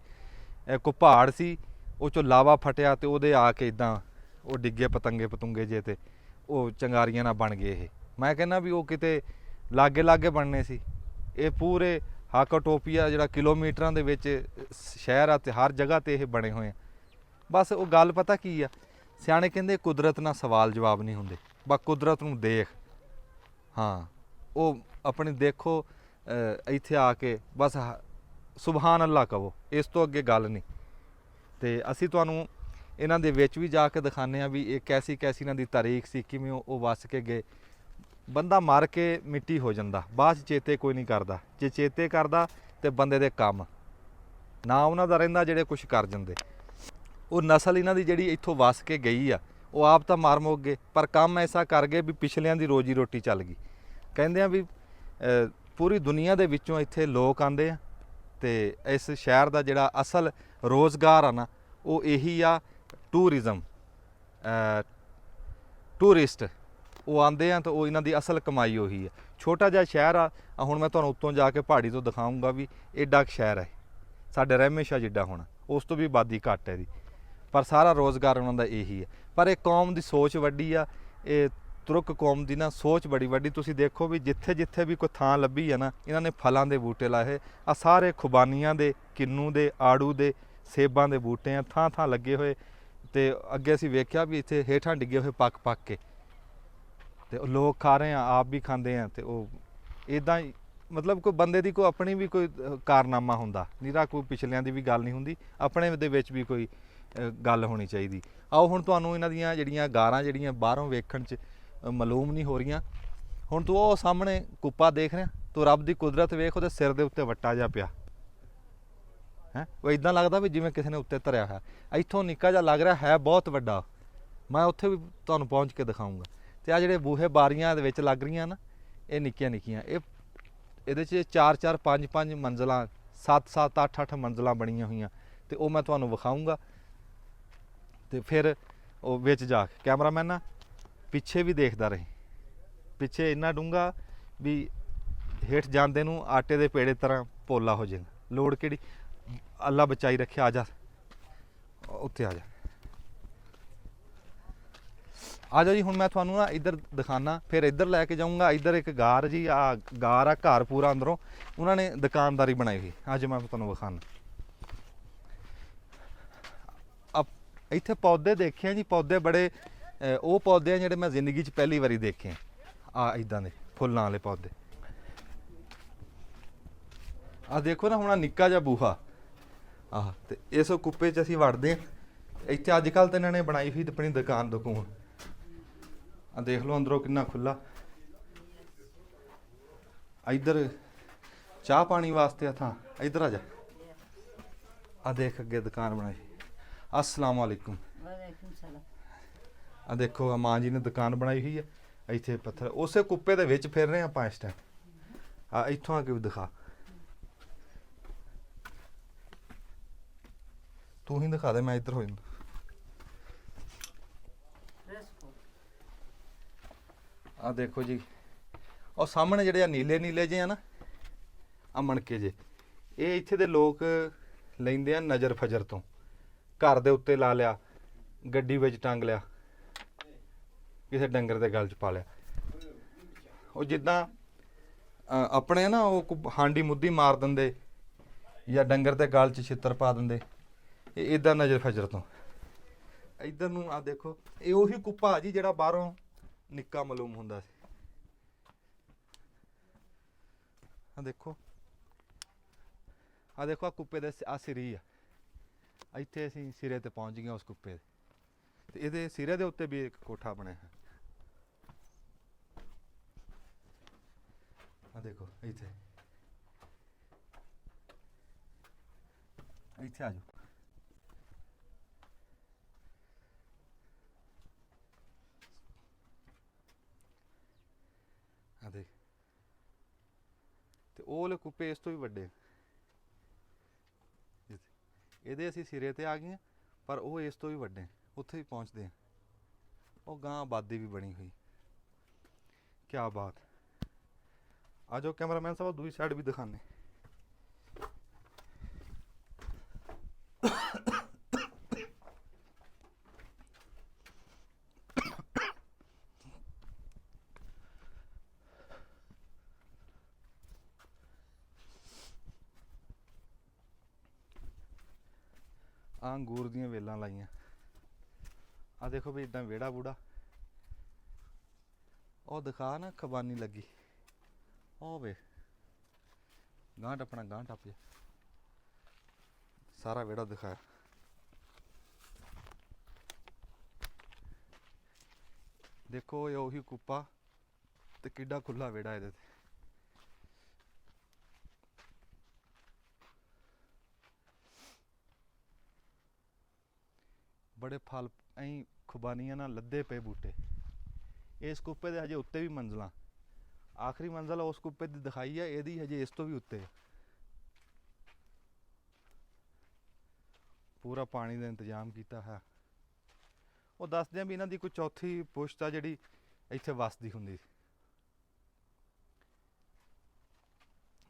Speaker 1: ਕੋਈ ਪਹਾੜ ਸੀ, ਉਹ ਚੋਂ ਲਾਵਾ ਫਟਿਆ ਤੇ ਉਹਦੇ ਆ ਕੇ ਇਦਾਂ ਉਹ ਡਿੱਗੇ ਪਤੰਗੇ ਪਤੁੰਗੇ ਜੇ, ਤੇ ਉਹ ਚੰਗਾਰੀਆਂ ਨਾਲ ਬਣ ਗਏ ਇਹ। ਮੈਂ ਕਹਿੰਦਾ ਵੀ ਉਹ ਕਿਤੇ ਲਾਗੇ ਲਾਗੇ ਬਣਨੇ ਸੀ। ਇਹ ਪੂਰੇ ਹਾਕਾਟੋਪੀਆ ਜਿਹੜਾ ਕਿਲੋਮੀਟਰਾਂ ਦੇ ਵਿੱਚ ਸ਼ਹਿਰ ਆ, ਤੇ ਹਰ ਜਗ੍ਹਾ ਤੇ ਇਹ ਬਣੇ ਹੋਏ ਆ। ਬਸ ਉਹ ਗੱਲ ਪਤਾ ਕੀ ਆ, ਸਿਆਣੇ ਕਹਿੰਦੇ ਕੁਦਰਤ ਨਾਲ ਸਵਾਲ ਜਵਾਬ ਨਹੀਂ ਹੁੰਦੇ, ਬਸ ਕੁਦਰਤ ਨੂੰ ਦੇਖ। ਹਾਂ, ਉਹ ਆਪਣੀ ਦੇਖੋ ਇੱਥੇ ਆ ਕੇ ਬਸ ਸੁਭਾਨ ਅੱਲਾ ਕਹੋ, ਇਸ ਤੋਂ ਅੱਗੇ ਗੱਲ ਨਹੀਂ। ਤੇ ਅਸੀਂ ਤੁਹਾਨੂੰ ਇਹਨਾਂ ਦੇ ਵਿੱਚ ਵੀ ਜਾ ਕੇ ਦਿਖਾਉਂਦੇ ਆ ਵੀ ਇਹ ਕੈਸੀ ਕੈਸੀ ਇਹਨਾਂ ਦੀ ਤਾਰੀਖ ਸੀ, ਕਿਵੇਂ ਉਹ ਵਸ ਕੇ ਗਏ। ਬੰਦਾ ਮਰ ਕੇ ਮਿੱਟੀ ਹੋ ਜਾਂਦਾ, ਬਾਅਦ 'ਚ ਚੇਤੇ ਕੋਈ ਨਹੀਂ ਕਰਦਾ। ਜੇ ਚੇਤੇ ਕਰਦਾ ਤੇ ਬੰਦੇ ਦੇ ਕੰਮ ਨਾ ਉਹਨਾਂ ਦਾ ਰਹਿੰਦਾ ਜਿਹੜੇ ਕੁਛ ਕਰ ਜਾਂਦੇ। ਉਹ ਨਸਲ ਇਹਨਾਂ ਦੀ ਜਿਹੜੀ ਇੱਥੋਂ ਵਸ ਕੇ ਗਈ ਆ, ਉਹ ਆਪ ਤਾਂ ਮਾਰ ਮੁੱਕ ਗਏ, ਪਰ ਕੰਮ ਐਸਾ ਕਰ ਗਏ ਵੀ ਪਿਛਲਿਆਂ ਦੀ ਰੋਜੀ ਰੋਟੀ ਚੱਲ ਗਈ। ਕਹਿੰਦੇ ਆ ਵੀ ਪੂਰੀ ਦੁਨੀਆ ਦੇ ਵਿੱਚੋਂ ਇੱਥੇ ਲੋਕ ਆਉਂਦੇ ਆ, ਤੇ ਇਸ ਸ਼ਹਿਰ ਦਾ ਜਿਹੜਾ ਅਸਲ ਰੋਜ਼ਗਾਰ ਆ ਨਾ, ਉਹ ਇਹੀ ਆ ਟੂਰਿਜ਼ਮ। ਟੂਰਿਸਟ ਉਹ ਆਉਂਦੇ ਆ, ਤਾਂ ਉਹ ਇਹਨਾਂ ਦੀ ਅਸਲ ਕਮਾਈ ਉਹੀ ਹੈ। ਛੋਟਾ ਜਿਹਾ ਸ਼ਹਿਰ ਆ। ਹੁਣ ਮੈਂ ਤੁਹਾਨੂੰ ਉੱਤੋਂ ਜਾ ਕੇ ਪਹਾੜੀ ਤੋਂ ਦਿਖਾਊਂਗਾ ਵੀ ਐਡਾ ਕੁ ਸ਼ਹਿਰ ਹੈ, ਸਾਡੇ ਰਹਿਮੇਸ਼ਾ ਜਿੱਡਾ ਹੋਣਾ, ਉਸ ਤੋਂ ਵੀ ਆਬਾਦੀ ਘੱਟ ਹੈ ਦੀ, ਪਰ ਸਾਰਾ ਰੋਜ਼ਗਾਰ ਉਹਨਾਂ ਦਾ ਇਹੀ ਹੈ। ਪਰ ਇਹ ਕੌਮ ਦੀ ਸੋਚ ਵੱਡੀ ਆ, ਇਹ ਤੁਰਕ ਕੌਮ ਦੀ ਨਾ ਸੋਚ ਬੜੀ ਵੱਡੀ। ਤੁਸੀਂ ਦੇਖੋ ਵੀ ਜਿੱਥੇ ਜਿੱਥੇ ਵੀ ਕੋਈ ਥਾਂ ਲੱਭੀ ਆ ਨਾ, ਇਹਨਾਂ ਨੇ ਫਲਾਂ ਦੇ ਬੂਟੇ ਲਾਏ ਆ, ਸਾਰੇ ਖੁਬਾਨੀਆਂ ਦੇ, ਕਿੰਨੂ ਦੇ, ਆੜੂ ਦੇ, ਸੇਬਾਂ ਦੇ ਬੂਟੇ ਆ ਥਾਂ ਥਾਂ ਲੱਗੇ ਹੋਏ। ਤੇ ਅੱਗੇ ਅਸੀਂ ਵੇਖਿਆ ਵੀ ਇੱਥੇ ਹੇਠਾਂ ਡਿੱਗੇ ਹੋਏ ਪੱਕ ਪੱਕ ਕੇ, ਤੇ ਉਹ ਲੋਕ ਖਾ ਰਹੇ ਆ, ਆਪ ਵੀ ਖਾਂਦੇ ਆ। ਤੇ ਉਹ ਇਦਾਂ ਹੀ ਮਤਲਬ ਕੋਈ ਬੰਦੇ ਦੀ ਕੋਈ ਆਪਣੀ ਵੀ ਕੋਈ ਕਾਰਨਾਮਾ ਹੁੰਦਾ, ਨਿਰਾ ਕੋਈ ਪਿਛਲਿਆਂ ਦੀ ਵੀ ਗੱਲ ਨਹੀਂ ਹੁੰਦੀ, ਆਪਣੇ ਦੇ ਵਿੱਚ ਵੀ ਕੋਈ ਗੱਲ ਹੋਣੀ ਚਾਹੀਦੀ। ਆਓ ਹੁਣ ਤੁਹਾਨੂੰ ਇਹਨਾਂ ਦੀਆਂ ਜਿਹੜੀਆਂ ਗਾਰਾਂ ਜਿਹੜੀਆਂ ਬਾਹਰੋਂ ਵੇਖਣ 'ਚ ਮਾਲੂਮ ਨਹੀਂ ਹੋ ਰਹੀਆਂ। ਹੁਣ ਤੂੰ ਉਹ ਸਾਹਮਣੇ ਕੁੱਪਾ ਦੇਖ ਰਿਹਾ, ਤੂੰ ਰੱਬ ਦੀ ਕੁਦਰਤ ਵੇਖ, ਉਹਦੇ ਸਿਰ ਦੇ ਉੱਤੇ ਵੱਟਾ ਜਿਹਾ ਪਿਆ ਹੈ। ਉਹ ਇਦਾਂ ਲੱਗਦਾ ਵੀ ਜਿਵੇਂ ਕਿਸੇ ਨੇ ਉੱਤੇ ਧਰਿਆ ਹੋਇਆ। ਇੱਥੋਂ ਨਿੱਕਾ ਜਿਹਾ ਲੱਗ ਰਿਹਾ ਹੈ ਬਹੁਤ ਵੱਡਾ, ਮੈਂ ਉੱਥੇ ਵੀ ਤੁਹਾਨੂੰ ਪਹੁੰਚ ਕੇ ਦਿਖਾਊਂਗਾ। ਤੇ ਆ ਜਿਹੜੇ ਬੂਹੇ ਬਾਰੀਆਂ ਦੇ ਵਿੱਚ ਲੱਗ ਰਹੀਆਂ ਨਾ, ਇਹ ਨਿੱਕੀਆਂ ਨਿੱਕੀਆਂ, ਇਹਦੇ 'ਚ 4-4 5-5 ਮੰਜ਼ਲਾਂ, 7-7 8-8 ਮੰਜ਼ਲਾਂ ਬਣੀਆਂ ਹੋਈਆਂ, ਤੇ ਉਹ ਮੈਂ ਤੁਹਾਨੂੰ ਵਿਖਾਊਂਗਾ। ਤੇ ਫਿਰ ਉਹ ਵਿੱਚ ਜਾ ਕੇ ਕੈਮਰਾਮੈਨ ਨਾ ਪਿੱਛੇ ਵੀ ਦੇਖਦਾ ਰਹੇ, ਪਿੱਛੇ ਇੰਨਾ ਡੂੰਘਾ ਵੀ ਹੇਠ ਜਾਂਦੇ ਨੂੰ ਆਟੇ ਦੇ ਪੇੜੇ ਤਰ੍ਹਾਂ ਪੋਲਾ ਹੋ ਜਾਏਗਾ। ਲੋੜ ਕਿਹੜੀ, ਅੱਲਾ ਬਚਾਈ ਰੱਖਿਆ। ਆ ਜਾ ਉੱਥੇ, ਆ ਜਾ, ਆ ਜਾਓ ਜੀ। ਹੁਣ ਮੈਂ ਤੁਹਾਨੂੰ ਨਾ ਇੱਧਰ ਦਿਖਾਣਾ, ਫਿਰ ਇੱਧਰ ਲੈ ਕੇ ਜਾਊਂਗਾ। ਇੱਧਰ ਇੱਕ ਗਾਰ ਜੀ, ਆ ਗਾਰ ਆ, ਘਰ ਪੂਰਾ ਅੰਦਰੋਂ ਉਹਨਾਂ ਨੇ ਦੁਕਾਨਦਾਰੀ ਬਣਾਈ ਹੋਈ। ਅੱਜ ਮੈਂ ਤੁਹਾਨੂੰ ਵਿਖਾਣਾ। ਇੱਥੇ ਪੌਦੇ ਦੇਖੇ ਆ ਜੀ, ਪੌਦੇ ਬੜੇ ਉਹ ਪੌਦੇ ਆ ਜਿਹੜੇ ਮੈਂ ਜ਼ਿੰਦਗੀ 'ਚ ਪਹਿਲੀ ਵਾਰੀ ਦੇਖੇ ਆ ਇੱਦਾਂ ਦੇ ਫੁੱਲਾਂ ਵਾਲੇ ਪੌਦੇ। ਆ ਦੇਖੋ ਨਾ, ਹੁਣ ਨਿੱਕਾ ਜਿਹਾ ਬੂਹਾ ਆਹ, ਤੇ ਇਸ ਕੁੱਪੇ 'ਚ ਅਸੀਂ ਵੜਦੇ ਹਾਂ। ਇੱਥੇ ਅੱਜ ਕੱਲ੍ਹ ਤਾਂ ਇਹਨਾਂ ਨੇ ਬਣਾਈ ਹੋਈ ਆਪਣੀ ਦੁਕਾਨ। ਆ ਦੇਖ ਲਓ ਅੰਦਰੋਂ ਕਿੰਨਾ ਖੁੱਲਾ। ਇੱਧਰ ਚਾਹ ਪਾਣੀ ਵਾਸਤੇ ਆ ਥਾਂ, ਇੱਧਰ ਆ ਜਾ। ਆ ਦੇਖ ਅੱਗੇ ਦੁਕਾਨ ਬਣਾਈ। अस्सलाम वालेकुम।
Speaker 3: वालेकुम सलाम।
Speaker 1: ਆ ਦੇਖੋ, ਆ ਮਾਂ ਜੀ ਨੇ ਦੁਕਾਨ ਬਣਾਈ ਹੋਈ ਹੈ ਇੱਥੇ ਪੱਥਰ। ਉਸੇ ਕੁੱਪੇ ਦੇ ਵਿੱਚ ਫਿਰ ਰਹੇ ਆਪਾਂ ਇਸ ਟਾਈਮ। ਆ ਇੱਥੋਂ ਆ ਕੇ ਵੀ ਦਿਖਾ। ਤੂੰ ਹੀ ਦਿਖਾ ਦੇ, ਮੈਂ ਇੱਧਰ ਹੋ ਜਾਂਦਾ। ਆ ਦੇਖੋ ਜੀ, ਉਹ ਸਾਹਮਣੇ ਜਿਹੜੇ ਆ ਨੀਲੇ ਨੀਲੇ ਜੇ ਆ ਨਾ, ਆ ਮਣਕੇ ਜੇ, ਇਹ ਇੱਥੇ ਦੇ ਲੋਕ ਲੈਂਦੇ ਆ ਨਜ਼ਰ ਫਜਰ ਤੋਂ। ਘਰ ਦੇ ਉੱਤੇ ਲਾ ਲਿਆ, ਗੱਡੀ ਵਿੱਚ ਟੰਗ ਲਿਆ, ਕਿਸੇ ਡੰਗਰ ਦੇ ਗਲ 'ਚ ਪਾ ਲਿਆ। ਉਹ ਜਿੱਦਾਂ ਆਪਣੇ ਨਾ ਉਹ ਹਾਂਡੀ ਮੁੱਦੀ ਮਾਰ ਦਿੰਦੇ ਜਾਂ ਡੰਗਰ ਦੇ ਗਲ 'ਚ ਛਿੱਤਰ ਪਾ ਦਿੰਦੇ, ਇਹ ਇੱਦਾਂ ਨਜ਼ਰ ਫਜਰ ਤੋਂ। ਇੱਧਰ ਨੂੰ ਆ ਦੇਖੋ, ਇਹ ਉਹੀ ਕੁੱਪਾ ਜੀ ਜਿਹੜਾ ਬਾਹਰੋਂ ਨਿੱਕਾ ਮਾਲੂਮ ਹੁੰਦਾ ਸੀ। ਆ ਦੇਖੋ, ਆ ਦੇਖੋ, ਆ ਕੁੱਪੇ ਦੇ ਆ ਸਿਰੀ ਆ। ਇੱਥੇ ਅਸੀਂ ਸਿਰੇ ਤੇ ਪਹੁੰਚ ਗਏ ਉਸ ਕੁੱਪੇ ਦੇ, ਤੇ ਇਹਦੇ ਸਿਰੇ ਦੇ ਉੱਤੇ ਵੀ ਇੱਕ ਕੋਠਾ ਬਣਿਆ ਹੈ। ਆ ਦੇਖੋ, ਇੱਥੇ ਇੱਥੇ ਆ ਜਾਓ। ਆ ਦੇਖ, ਤੇ ਉਹ ਵਾਲੇ ਕੁੱਪੇ ਇਸ ਤੋਂ ਵੀ ਵੱਡੇ। ਇਹਦੇ ਅਸੀਂ ਸਿਰੇ ਤੇ ਆ ਗਏ, ਪਰ ਉਹ ਇਸ ਤੋਂ ਵੀ ਵੱਡੇ, ਉੱਥੇ ਵੀ ਪਹੁੰਚਦੇ ਆ। ਉਹ ਗਾਂ ਆਬਾਦੀ ਵੀ ਬਣੀ ਹੋਈ। ਕਿਆ ਬਾਤ। ਆ ਜਾਓ ਕੈਮਰਾਮੈਨ ਸਾਹਿਬ, ਦੂਜੀ ਸਾਈਡ ਵੀ ਦਿਖਾਣੇ। ਆ ਅੰਗੂਰ ਦੀਆਂ ਵੇਲਾਂ ਲਾਈਆਂ। ਆ ਦੇਖੋ ਵੀ ਇਦਾਂ ਵਿਹੜਾ ਵੂੜਾ, ਉਹ ਦਿਖਾ ਨਾ ਖਬਾਨੀ ਲੱਗੀ, ਉਹ ਵੇ ਗਾਂ ਟੱਪਣਾ, ਗਾਂ ਟੱਪ ਜਾ, ਸਾਰਾ ਵਿਹੜਾ ਦਿਖਾਇਆ। ਦੇਖੋ ਇਹ ਉਹੀ ਕੁੱਪਾ ਤੇ ਕਿੱਡਾ ਖੁੱਲਾ ਵਿਹੜਾ ਇਹਦੇ ਤੇ। ਬੜੇ ਫਲ ਐਂ ਖੁਬਾਨੀਆਂ ਨਾਲ ਲੱਦੇ ਪਏ ਬੂਟੇ। ਇਸ ਕੁੱਪੇ ਦੇ ਹਜੇ ਉੱਤੇ ਵੀ ਮੰਜ਼ਲਾਂ, ਆਖਰੀ ਮੰਜ਼ਲ ਉਸ ਕੁੱਪੇ ਦੀ ਦਿਖਾਈ ਹੈ, ਇਹਦੀ ਹਜੇ ਇਸ ਤੋਂ ਵੀ ਉੱਤੇ। ਪੂਰਾ ਪਾਣੀ ਦਾ ਇੰਤਜ਼ਾਮ ਕੀਤਾ ਹੈ। ਉਹ ਦੱਸਦੇ ਆ ਵੀ ਇਹਨਾਂ ਦੀ ਕੋਈ ਚੌਥੀ ਪੁਸ਼ਤ ਆ ਜਿਹੜੀ ਇੱਥੇ ਵੱਸਦੀ ਹੁੰਦੀ ਸੀ।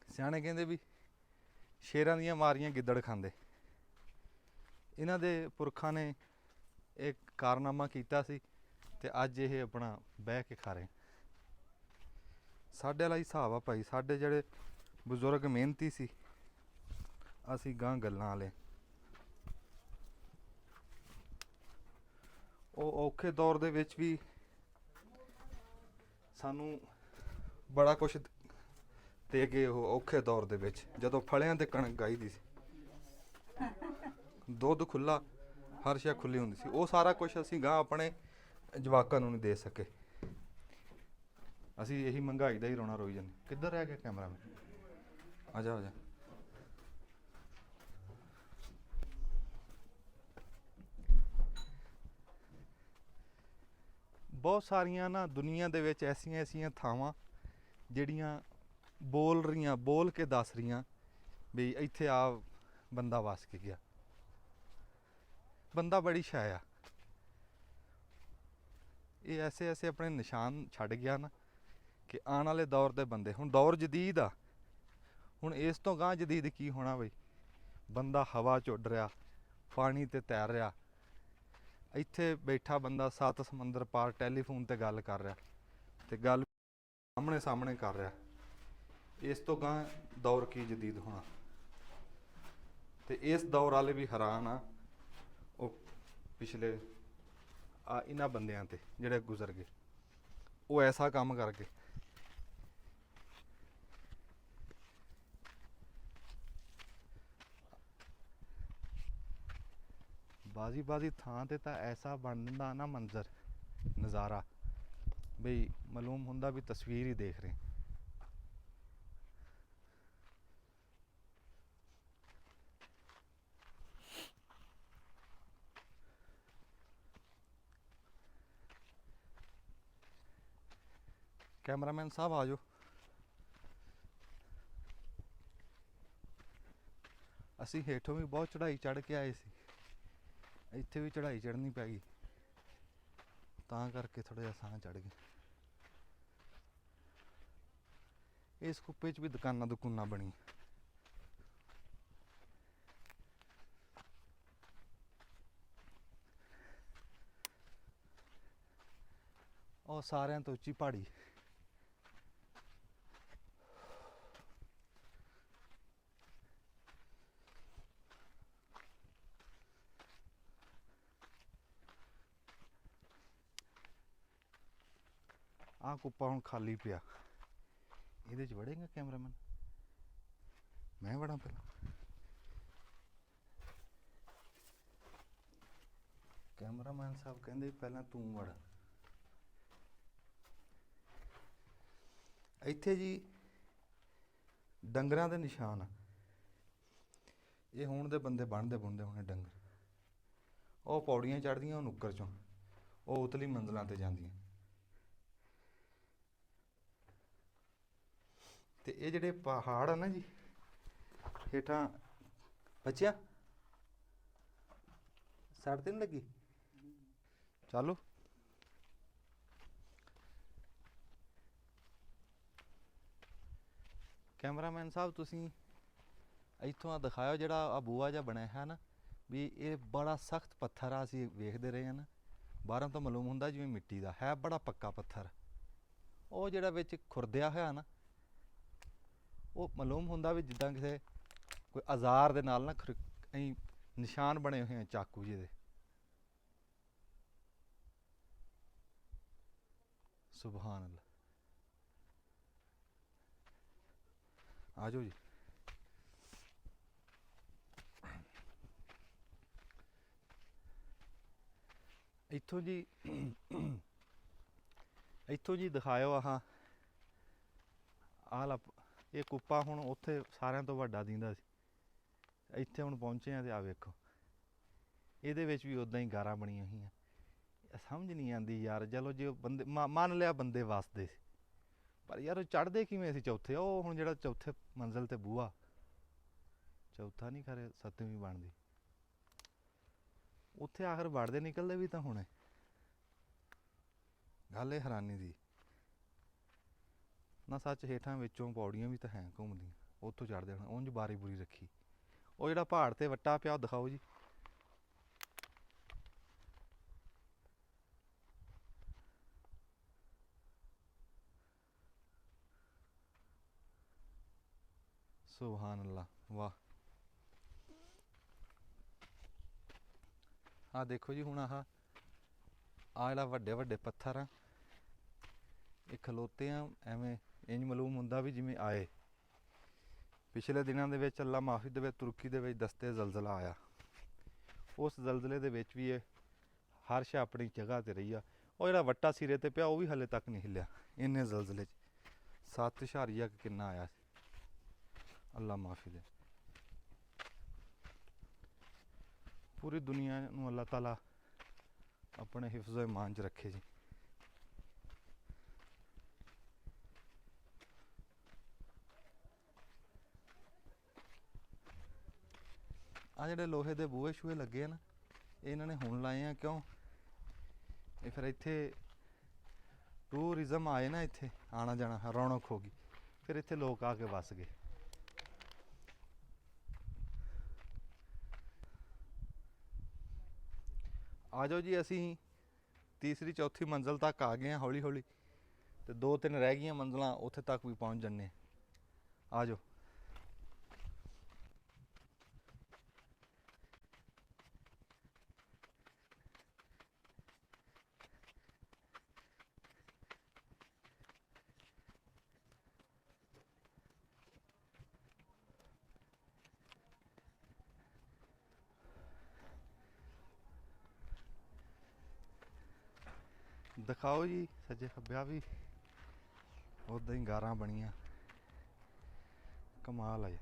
Speaker 1: ਸਿਆਣੇ ਕਹਿੰਦੇ ਵੀ ਸ਼ੇਰਾਂ ਦੀਆਂ ਮਾਰੀਆਂ ਗਿੱਦੜ ਖਾਂਦੇ। ਇਹਨਾਂ ਦੇ ਪੁਰਖਾਂ ਨੇ ਇਹ ਕਾਰਨਾਮਾ ਕੀਤਾ ਸੀ, ਤੇ ਅੱਜ ਇਹ ਆਪਣਾ ਬਹਿ ਕੇ ਖਾ ਰਹੇ। ਸਾਡੇ ਵਾਲਾ ਹਿਸਾਬ ਆ ਭਾਈ, ਸਾਡੇ ਜਿਹੜੇ ਬਜ਼ੁਰਗ ਮਿਹਨਤੀ ਸੀ, ਅਸੀਂ ਗਾਂ ਗੱਲਾਂ ਵਾਲੇ। ਉਹ ਔਖੇ ਦੌਰ ਦੇ ਵਿੱਚ ਵੀ ਸਾਨੂੰ ਬੜਾ ਕੁਛ ਦੇ ਗਏ। ਉਹ ਔਖੇ ਦੌਰ ਦੇ ਵਿੱਚ ਜਦੋਂ ਫਲਿਆਂ ਤੇ ਕਣਕ ਗਾਈ ਦੀ ਸੀ, ਦੁੱਧ ਖੁੱਲਾ, ਹਰ ਸ਼ੈ ਖੁੱਲੀ ਹੁੰਦੀ ਸੀ, ਉਹ ਸਾਰਾ ਕੁਛ ਅਸੀਂ ਗਾਂ ਆਪਣੇ ਜਵਾਕਾਂ ਨੂੰ ਨਹੀਂ ਦੇ ਸਕੇ। ਅਸੀਂ ਇਹੀ ਮਹਿੰਗਾਈ ਦਾ ਹੀ ਰੋਣਾ ਰੋਈ ਜਾਂਦੇ। ਕਿੱਧਰ ਰਹਿ ਗਿਆ ਕੈਮਰਾਮੈਨ? ਆ ਜਾ, ਆ ਜਾ। ਬਹੁਤ ਸਾਰੀਆਂ ਨਾ ਦੁਨੀਆ ਦੇ ਵਿੱਚ ਐਸੀਆਂ ਐਸੀਆਂ ਥਾਵਾਂ ਜਿਹੜੀਆਂ ਬੋਲ ਰਹੀਆਂ, ਬੋਲ ਕੇ ਦੱਸ ਰਹੀਆਂ ਵੀ ਇੱਥੇ ਆ ਬੰਦਾ ਵਸ ਕੇ ਗਿਆ। ਬੰਦਾ ਬੜੀ ਸ਼ੈ ਆ। ਇਹ ਐਸੇ ਐਸੇ ਆਪਣੇ ਨਿਸ਼ਾਨ ਛੱਡ ਗਿਆ ਨਾ ਕਿ ਆਉਣ ਵਾਲੇ ਦੌਰ ਦੇ ਬੰਦੇ, ਹੁਣ ਦੌਰ ਜਦੀਦ ਆ, ਹੁਣ ਇਸ ਤੋਂ ਗਾਂਹ ਜਦੀਦ ਕੀ ਹੋਣਾ ਬਈ? ਬੰਦਾ ਹਵਾ 'ਚ ਉੱਡ ਰਿਹਾ, ਪਾਣੀ 'ਤੇ ਤੈਰ ਰਿਹਾ, ਇੱਥੇ ਬੈਠਾ ਬੰਦਾ 7 ਸਮੁੰਦਰ ਪਾਰ ਟੈਲੀਫੋਨ 'ਤੇ ਗੱਲ ਕਰ ਰਿਹਾ, ਤੇ ਗੱਲ ਸਾਹਮਣੇ ਸਾਹਮਣੇ ਕਰ ਰਿਹਾ। ਇਸ ਤੋਂ ਗਾਂਹ ਦੌਰ ਕੀ ਜਦੀਦ ਹੋਣਾ? ਤੇ ਇਸ ਦੌਰ ਵਾਲੇ ਵੀ ਹੈਰਾਨ ਆ ਉਹ ਪਿਛਲੇ ਇਹਨਾਂ ਬੰਦਿਆਂ ਤੇ ਜਿਹੜੇ ਗੁਜ਼ਰ ਗਏ। ਉਹ ਐਸਾ ਕੰਮ ਕਰ ਗਏ। ਬਾਜ਼ੀ ਬਾਜ਼ੀ ਥਾਂ ਤੇ ਤਾਂ ਐਸਾ ਬਣਦਾ ਨਾ ਮੰਜ਼ਰ, ਨਜ਼ਾਰਾ, ਬਈ ਮਾਲੂਮ ਹੁੰਦਾ ਵੀ ਤਸਵੀਰ ਹੀ ਦੇਖ ਰਹੇ। ਕੈਮਰਾਮੈਨ ਸਾਹਿਬ ਆ ਜਾਓ। ਅਸੀਂ ਹੇਠੋਂ ਵੀ ਬਹੁਤ ਚੜ੍ਹਾਈ ਚੜ੍ਹ ਕੇ ਆਏ ਸੀ, ਇੱਥੇ ਵੀ ਚੜ੍ਹਾਈ ਚੜ੍ਹਨੀ ਪੈ ਗਈ, ਤਾਂ ਕਰਕੇ ਥੋੜ੍ਹਾ ਜਿਹਾ ਸਾਹ ਚੜ੍ਹ ਗਿਆ। ਇਸ ਕੁੱਪੇ 'ਚ ਵੀ ਦੁਕਾਨਾਂ ਦੁਕਾਨਾਂ ਬਣੀਆਂ। ਉਹ ਸਾਰਿਆਂ ਤੋਂ ਉੱਚੀ ਪਹਾੜੀ। ਆਹ ਕੁੱਪਾ ਹੁਣ ਖਾਲੀ ਪਿਆ, ਇਹਦੇ 'ਚ ਵੜੇਗਾ ਕੈਮਰਾਮੈਨ? ਮੈਂ ਵੜਾਂ ਪਹਿਲਾਂ? ਕੈਮਰਾਮੈਨ ਸਾਹਿਬ ਕਹਿੰਦੇ ਪਹਿਲਾਂ ਤੂੰ ਵੜ। ਇੱਥੇ ਜੀ ਡੰਗਰਾਂ ਦੇ ਨਿਸ਼ਾਨ ਆ। ਇਹ ਹੁਣ ਦੇ ਬੰਦੇ ਬਣਦੇ ਬੁਣਦੇ ਹੋਣੇ ਡੰਗਰ। ਉਹ ਪੌੜੀਆਂ ਚੜ੍ਹਦੀਆਂ ਉਹ ਨੁੱਕਰ 'ਚੋਂ, ਉਹ ਉਤਲੀ ਮੰਜ਼ਲਾਂ 'ਤੇ ਜਾਂਦੀਆਂ। ਤੇ ਇਹ ਜਿਹੜੇ ਪਹਾੜ ਆ ਨਾ ਜੀ ਹੇਠਾਂ, ਬੱਚਿਆ ਸੜ ਤੇ ਨਹੀਂ ਲੱਗੀ? ਚਲੋ ਕੈਮਰਾਮੈਨ ਸਾਹਿਬ ਤੁਸੀਂ ਇੱਥੋਂ ਆ ਦਿਖਾਇਓ ਜਿਹੜਾ ਆ ਬੂਆ ਜਿਹਾ ਬਣਿਆ ਹੈ ਨਾ, ਵੀ ਇਹ ਬੜਾ ਸਖਤ ਪੱਥਰ ਆ। ਅਸੀਂ ਵੇਖਦੇ ਰਹੇ ਹਾਂ ਨਾ, ਬਾਹਰੋਂ ਤਾਂ ਮਾਲੂਮ ਹੁੰਦਾ ਜਿਵੇਂ ਮਿੱਟੀ ਦਾ ਹੈ, ਬੜਾ ਪੱਕਾ ਪੱਥਰ। ਉਹ ਜਿਹੜਾ ਵਿੱਚ ਖੁਰਦਿਆ ਹੋਇਆ ਨਾ, ਉਹ ਮਾਲੂਮ ਹੁੰਦਾ ਵੀ ਜਿੱਦਾਂ ਕਿਸੇ ਕੋਈ ਔਜ਼ਾਰ ਦੇ ਨਾਲ ਨਾ ਅਸੀਂ ਨਿਸ਼ਾਨ ਬਣੇ ਹੋਏ ਆ ਚਾਕੂ ਜਿਹੇ ਦੇ। ਸੁਭਾਨ ਅੱਲਾ। ਆ ਜਾਓ ਜੀ। ਇੱਥੋਂ ਜੀ ਇੱਥੋਂ ਜੀ ਦਿਖਾਇਓ ਆਹ ਆਹ ਲਾ। ਇਹ ਕੁੱਪਾ ਹੁਣ ਉੱਥੇ ਸਾਰਿਆਂ ਤੋਂ ਵੱਡਾ ਦਿੰਦਾ ਸੀ, ਇੱਥੇ ਹੁਣ ਪਹੁੰਚੇ ਆ ਤੇ ਆ ਵੇਖੋ ਇਹਦੇ ਵਿੱਚ ਵੀ ਉੱਦਾਂ ਹੀ ਗਾਰਾਂ ਬਣੀਆਂ ਹੋਈਆਂ। ਸਮਝ ਨਹੀਂ ਆਉਂਦੀ ਯਾਰ। ਚਲੋ ਜੇ ਬੰਦੇ ਮੰਨ ਲਿਆ ਬੰਦੇ ਵੱਸਦੇ ਸੀ, ਪਰ ਯਾਰ ਉਹ ਚੜ੍ਹਦੇ ਕਿਵੇਂ ਸੀ ਚੌਥੇ? ਉਹ ਹੁਣ ਜਿਹੜਾ ਚੌਥੇ ਮੰਜ਼ਿਲ ਤੇ ਬੂਹਾ, ਚੌਥਾ ਨਹੀਂ ਖਰੇ ਸੱਤਵੀਂ ਬਣਦੀ, ਉੱਥੇ ਆਖਰ ਵੜਦੇ ਨਿਕਲਦੇ ਵੀ ਤਾਂ ਹੁਣੇ। ਗੱਲ ਇਹ ਹੈਰਾਨੀ ਦੀ ਨਾ। ਸੱਚ ਹੇਠਾਂ ਵਿੱਚੋਂ ਪੌੜੀਆਂ ਵੀ ਤਾਂ ਹੈ ਘੁੰਮਦੀਆਂ, ਉੱਥੋਂ ਚੜ੍ਹਦੇ ਹੁਣ। ਉਂਝ ਬਾਰੀ ਬੂਰੀ ਰੱਖੀ। ਉਹ ਜਿਹੜਾ ਪਹਾੜ ਤੇ ਵੱਟਾ ਪਿਆ ਉਹ ਦਿਖਾਓ ਜੀ। ਸੁਭਾਨ ਅੱਲਾ, ਵਾਹ। ਆਹ ਦੇਖੋ ਜੀ ਹੁਣ ਆਹ ਜਿਹੜਾ ਵੱਡੇ ਵੱਡੇ ਪੱਥਰ ਆ, ਇਹ ਖਲੋਤੇ ਆ ਐਵੇਂ। ਇੰਝ ਮਾਲੂਮ ਹੁੰਦਾ ਵੀ ਜਿਵੇਂ ਆਏ ਪਿਛਲੇ ਦਿਨਾਂ ਦੇ ਵਿੱਚ, ਅੱਲਾ ਮਾਫੀ ਦੇਵੇ, ਤੁਰਕੀ ਦੇ ਵਿੱਚ ਦਸਤੇ ਜ਼ਲਜ਼ਲਾ ਆਇਆ। ਉਸ ਜ਼ਲਜ਼ਲੇ ਦੇ ਵਿੱਚ ਵੀ ਇਹ ਹਰ ਸ਼ੈ ਆਪਣੀ ਜਗ੍ਹਾ 'ਤੇ ਰਹੀ ਆ। ਉਹ ਜਿਹੜਾ ਵੱਟਾ ਸਿਰੇ 'ਤੇ ਪਿਆ ਉਹ ਵੀ ਹਾਲੇ ਤੱਕ ਨਹੀਂ ਹਿੱਲਿਆ ਇੰਨੇ ਜ਼ਲਜ਼ਲੇ 'ਚ। 7 ਕਿੰਨਾ ਆਇਆ ਸੀ, ਅੱਲਾ ਮਾਫੀ ਦੇ। ਪੂਰੀ ਦੁਨੀਆ ਨੂੰ ਅੱਲਾਹ ਤਾਲਾ ਆਪਣੇ ਹਿਫਜ਼ੋ ਇਮਾਨ 'ਚ ਰੱਖੇ ਜੀ। ਆ ਜਿਹੜੇ ਲੋਹੇ ਦੇ ਬੂਹੇ ਸ਼ੂਹੇ ਲੱਗੇ ਆ ਨਾ, ਇਹ ਇਹਨਾਂ ਨੇ ਹੁਣ ਲਾਏ ਆ। ਕਿਉਂ? ਇਹ ਫਿਰ ਇੱਥੇ ਟੂਰਿਜ਼ਮ ਆਏ ਨਾ, ਇੱਥੇ ਆਉਣਾ ਜਾਣਾ ਰੌਣਕ ਹੋ ਗਈ, ਫਿਰ ਇੱਥੇ ਲੋਕ ਆ ਕੇ ਵੱਸ ਗਏ। ਆ ਜਾਓ ਜੀ, ਅਸੀਂ ਤੀਸਰੀ ਚੌਥੀ ਮੰਜ਼ਿਲ ਤੱਕ ਆ ਗਏ ਹਾਂ ਹੌਲੀ ਹੌਲੀ, ਤੇ 2-3 ਰਹਿ ਗਈਆਂ ਮੰਜ਼ਿਲਾਂ, ਉੱਥੇ ਤੱਕ ਵੀ ਪਹੁੰਚ ਜੰਨੇ। ਆ ਜਾਓ। ਦਿਖਾਓ ਜੀ ਸੱਜੇ ਖੱਬਿਆ ਵੀ ਉੱਦਾਂ ਹੀ ਗਾਰਾਂ ਬਣੀਆਂ। ਕਮਾਲ ਆ ਯਾਰ।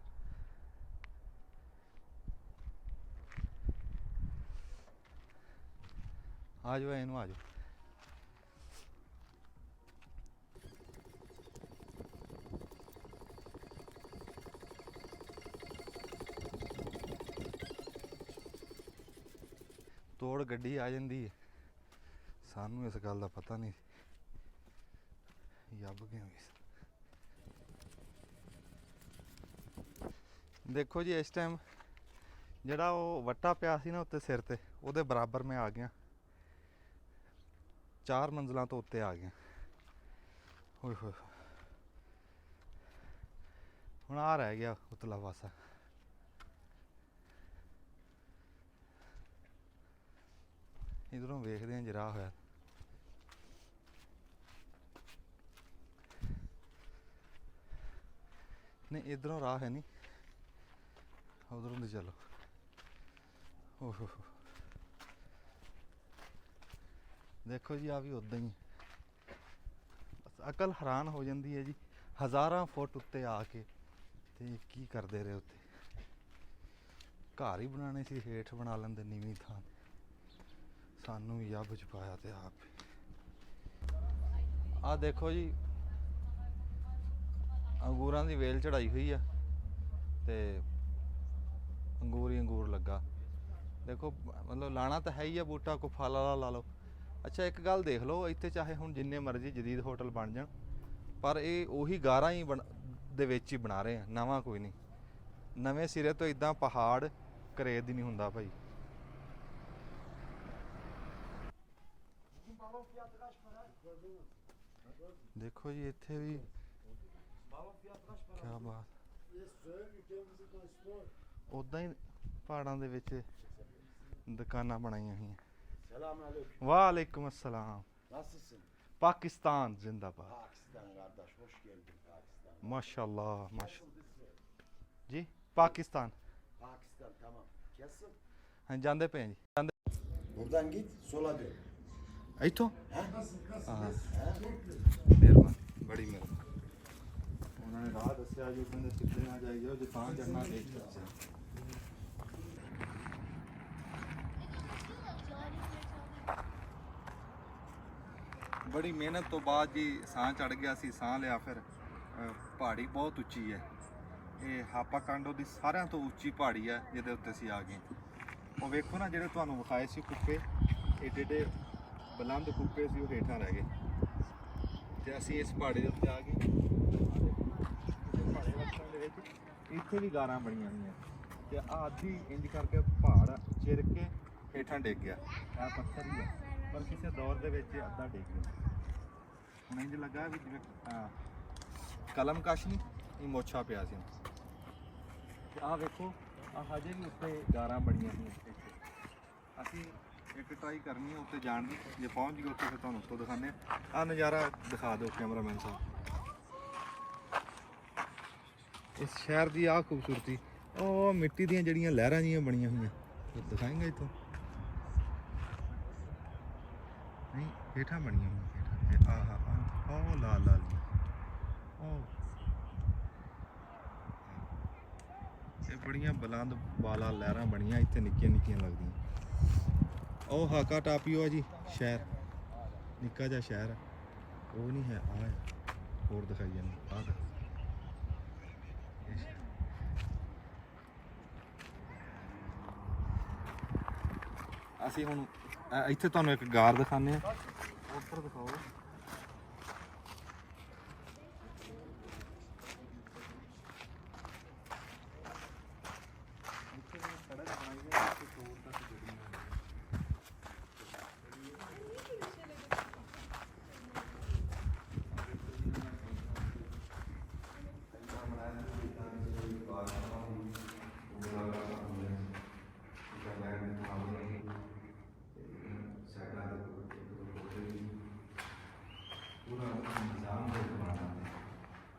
Speaker 1: ਆ ਜਾਓ ਇਹਨੂੰ, ਆ ਜਾਓ। ਦੌੜ ਗੱਡੀ ਆ ਜਾਂਦੀ ਹੈ, ਸਾਨੂੰ ਇਸ ਗੱਲ ਦਾ ਪਤਾ ਨਹੀਂ ਯੱਬ ਕਿਉਂ ਗਈ। ਦੇਖੋ ਜੀ ਇਸ ਟਾਈਮ ਜਿਹੜਾ ਉਹ ਵੱਟਾ ਪਿਆ ਸੀ ਨਾ ਉੱਤੇ ਸਿਰ ਤੇ, ਉਹਦੇ ਬਰਾਬਰ ਮੈਂ ਆ ਗਿਆ, 4 ਮੰਜ਼ਲਾਂ ਤੋਂ ਉੱਤੇ ਆ ਗਿਆ। ਹੋਏ ਹੋਏ ਹੁਣ ਆ ਰਹਿ ਗਿਆ ਉਤਲਾ ਪਾਸਾ। ਇਧਰੋਂ ਵੇਖਦੇ ਹਾਂ ਜਰਾ ਹੋਇਆ। ਨਹੀਂ ਇਧਰੋਂ ਰਾਹ ਹੈ ਨਹੀਂ, ਉਧਰੋਂ ਦੀ ਚਲੋ। ਓਹੋ ਦੇਖੋ ਜੀ ਆ ਵੀ ਉਦਾਂ ਹੀ ਬਸ ਅਕਲ ਹੈਰਾਨ ਹੋ ਜਾਂਦੀ ਹੈ ਜੀ। 1000 ਫੁੱਟ ਉੱਤੇ ਆ ਕੇ ਤੇ ਕੀ ਕਰਦੇ ਰਹੇ ਉੱਥੇ। ਘਰ ਹੀ ਬਣਾਉਣੇ ਸੀ, ਹੇਠ ਬਣਾ ਲੈਂਦੇ ਨੀਵੀਂ ਥਾਂ। ਸਾਨੂੰ ਵੀ ਯੱਬ ਚ ਪਾਇਆ ਤੇ ਆਪ। ਆਹ ਦੇਖੋ ਜੀ ਅੰਗੂਰਾਂ ਦੀ ਵੇਲ ਚੜਾਈ ਹੋਈ ਆ ਤੇ ਅੰਗੂਰ ਹੀ ਅੰਗੂਰ ਲੱਗਾ। ਦੇਖੋ ਮਤਲਬ ਲਾਣਾ ਤਾਂ ਹੈ ਹੀ ਆ ਬੂਟਾ, ਕੋ ਫਲ ਵਾਲਾ ਲਾ ਲਓ। ਅੱਛਾ ਇੱਕ ਗੱਲ ਦੇਖ ਲਓ, ਇੱਥੇ ਚਾਹੇ ਹੁਣ ਜਿੰਨੇ ਮਰਜ਼ੀ ਜਦੀਦ ਹੋਟਲ ਬਣ ਜਾਣ, ਪਰ ਇਹ ਉਹੀ ਗਾਰਾਂ ਹੀ ਦੇ ਵਿੱਚ ਹੀ ਬਣਾ ਰਹੇ ਆ, ਨਵਾਂ ਕੋਈ ਨਹੀਂ। ਨਵੇਂ ਸਿਰੇ ਤੋਂ ਇਦਾਂ ਪਹਾੜ ਕਰੇਦ ਹੀ ਨਹੀਂ ਹੁੰਦਾ ਭਾਈ। ਦੇਖੋ ਜੀ ਇੱਥੇ ਵੀ ਕਿਆ ਬਾਤ, ਉਦਾਂ ਹੀ ਪਹਾੜਾਂ ਦੇ ਵਿੱਚ ਦੁਕਾਨਾਂ ਬਣਾਈਆਂ ਹੋਈਆਂ। ਵਾਲੇਕੁਮ अस्सलाम।
Speaker 3: Nasılsın?
Speaker 1: Pakistan zindabad।
Speaker 3: Pakistan kardeş, hoş geldin Pakistan.
Speaker 1: Maşallah maşallah ਜੀ। Pakistan
Speaker 3: Pakistan tamam. Kesin.
Speaker 1: ਹਾਂ ਜਾਂਦੇ ਪਏ ਜੀ, ਜਾਂਦੇ।
Speaker 3: Buradan git, sola dön.
Speaker 1: ਇੱਥੋਂ
Speaker 3: He?
Speaker 1: ਹਾਂ ਮਿਹਰਬਾਨੀ, ਬੜੀ ਮਿਹਰਬਾਨੀ। ਉਹਨਾਂ ਨੇ ਰਾਹ ਦੱਸਿਆ ਜੀ, ਕਹਿੰਦੇ ਸਿੱਧੇ ਨਾ ਜਾਈਓ, ਜੇ ਤਾਂ ਚੜਨਾ ਦੇਖ ਦੱਸਿਆ। ਬੜੀ ਮਿਹਨਤ ਤੋਂ ਬਾਅਦ ਜੀ ਸਾਹ ਚੜ ਗਿਆ ਸੀ, ਸਾਹ ਲਿਆ। ਫਿਰ ਪਹਾੜੀ ਬਹੁਤ ਉੱਚੀ ਹੈ ਇਹ, ਹਾਪਾ ਕਾਂਡੋ ਦੀ ਸਾਰਿਆਂ ਤੋਂ ਉੱਚੀ ਪਹਾੜੀ ਹੈ ਜਿਹਦੇ ਉੱਤੇ ਅਸੀਂ ਆ ਗਏ। ਉਹ ਵੇਖੋ ਨਾ ਜਿਹੜੇ ਤੁਹਾਨੂੰ ਵਿਖਾਏ ਸੀ ਕੁੱਪੇ, ਏਡੇ ਏਡੇ ਬੁਲੰਦ ਕੁੱਪੇ ਸੀ, ਉਹ ਹੇਠਾਂ ਰਹਿ ਗਏ ਤੇ ਅਸੀਂ ਇਸ ਪਹਾੜੀ ਦੇ ਉੱਤੇ ਆ ਗਏ। ਪਹਾੜੀ ਵਕਤਾਂ ਦੇ ਵਿੱਚ ਇੱਥੇ ਵੀ ਗਾਰਾਂ ਬਣੀਆਂ ਹੋਈਆਂ ਤੇ ਆਦੀ ਇੰਜ ਕਰਕੇ ਪਹਾੜ ਚਿਰ ਕੇ ਹੇਠਾਂ ਡਿੱਗ ਗਿਆ। ਇਹ ਪੱਥਰ ਹੀ ਹੈ, ਪਰ ਕਿਸੇ ਦੌਰ ਦੇ ਵਿੱਚ ਅੱਧਾ ਡਿੱਗ ਗਿਆ। ਹੁਣ ਇੰਜ ਲੱਗਾ ਵੀ ਜਿਵੇਂ ਕਲਮ ਕਸ਼ ਨਹੀਂ, ਇਹ ਮੋਛਾ ਪਿਆ ਸੀ। ਤੇ ਆਹ ਵੇਖੋ, ਆਹ ਹਜੇ ਵੀ ਉੱਤੇ ਗਾਰਾਂ ਬਣੀਆਂ ਹੋਈਆਂ ਇੱਥੇ। ਅਸੀਂ ਇੱਕ ਟਰਾਈ ਕਰਨੀ ਹੈ ਉੱਤੇ ਜਾਣ ਦੀ, ਜੇ ਪਹੁੰਚ ਗਏ ਉੱਥੇ ਫਿਰ ਤੁਹਾਨੂੰ ਉੱਤੋਂ ਦਿਖਾਉਂਦੇ ਹਾਂ। ਆਹ ਨਜ਼ਾਰਾ ਦਿਖਾ ਦਿਓ ਕੈਮਰਾਮੈਨ ਸਾਹਿਬ, ਇਸ ਸ਼ਹਿਰ ਦੀ ਆਹ ਖੂਬਸੂਰਤੀ। ਉਹ ਮਿੱਟੀ ਦੀਆਂ ਜਿਹੜੀਆਂ ਲਹਿਰਾਂ ਜਿਹੀਆਂ ਬਣੀਆਂ ਹੋਈਆਂ, ਦਿਖਾਏਂਗੇ ਇੱਥੋਂ। ਨਹੀਂ ਹੇਠਾਂ ਬਣੀਆਂ ਹੋਈਆਂ, ਆਹ ਉਹ ਲਾਲ ਲਾਲ ਜੀ, ਉਹ ਇਹ ਬੜੀਆਂ ਬੁਲੰਦ ਵਾਲਾ ਲਹਿਰਾਂ ਬਣੀਆਂ ਇੱਥੇ, ਨਿੱਕੀਆਂ ਨਿੱਕੀਆਂ ਲੱਗਦੀਆਂ। ਉਹ ਹਾਕਾ ਟਾਪੀਓ ਆ ਜੀ ਸ਼ਹਿਰ, ਨਿੱਕਾ ਜਿਹਾ ਸ਼ਹਿਰ, ਉਹ ਨਹੀਂ ਹੈ। ਆਹ ਹੋਰ ਦਿਖਾਈ ਜਾਂਦੀ, ਆਹ ਅਸੀਂ ਹੁਣ ਇੱਥੇ ਤੁਹਾਨੂੰ ਇੱਕ ਗਾਰ ਦਿਖਾਉਂਦੇ ਹਾਂ, ਉੱਪਰ ਦਿਖਾਓ।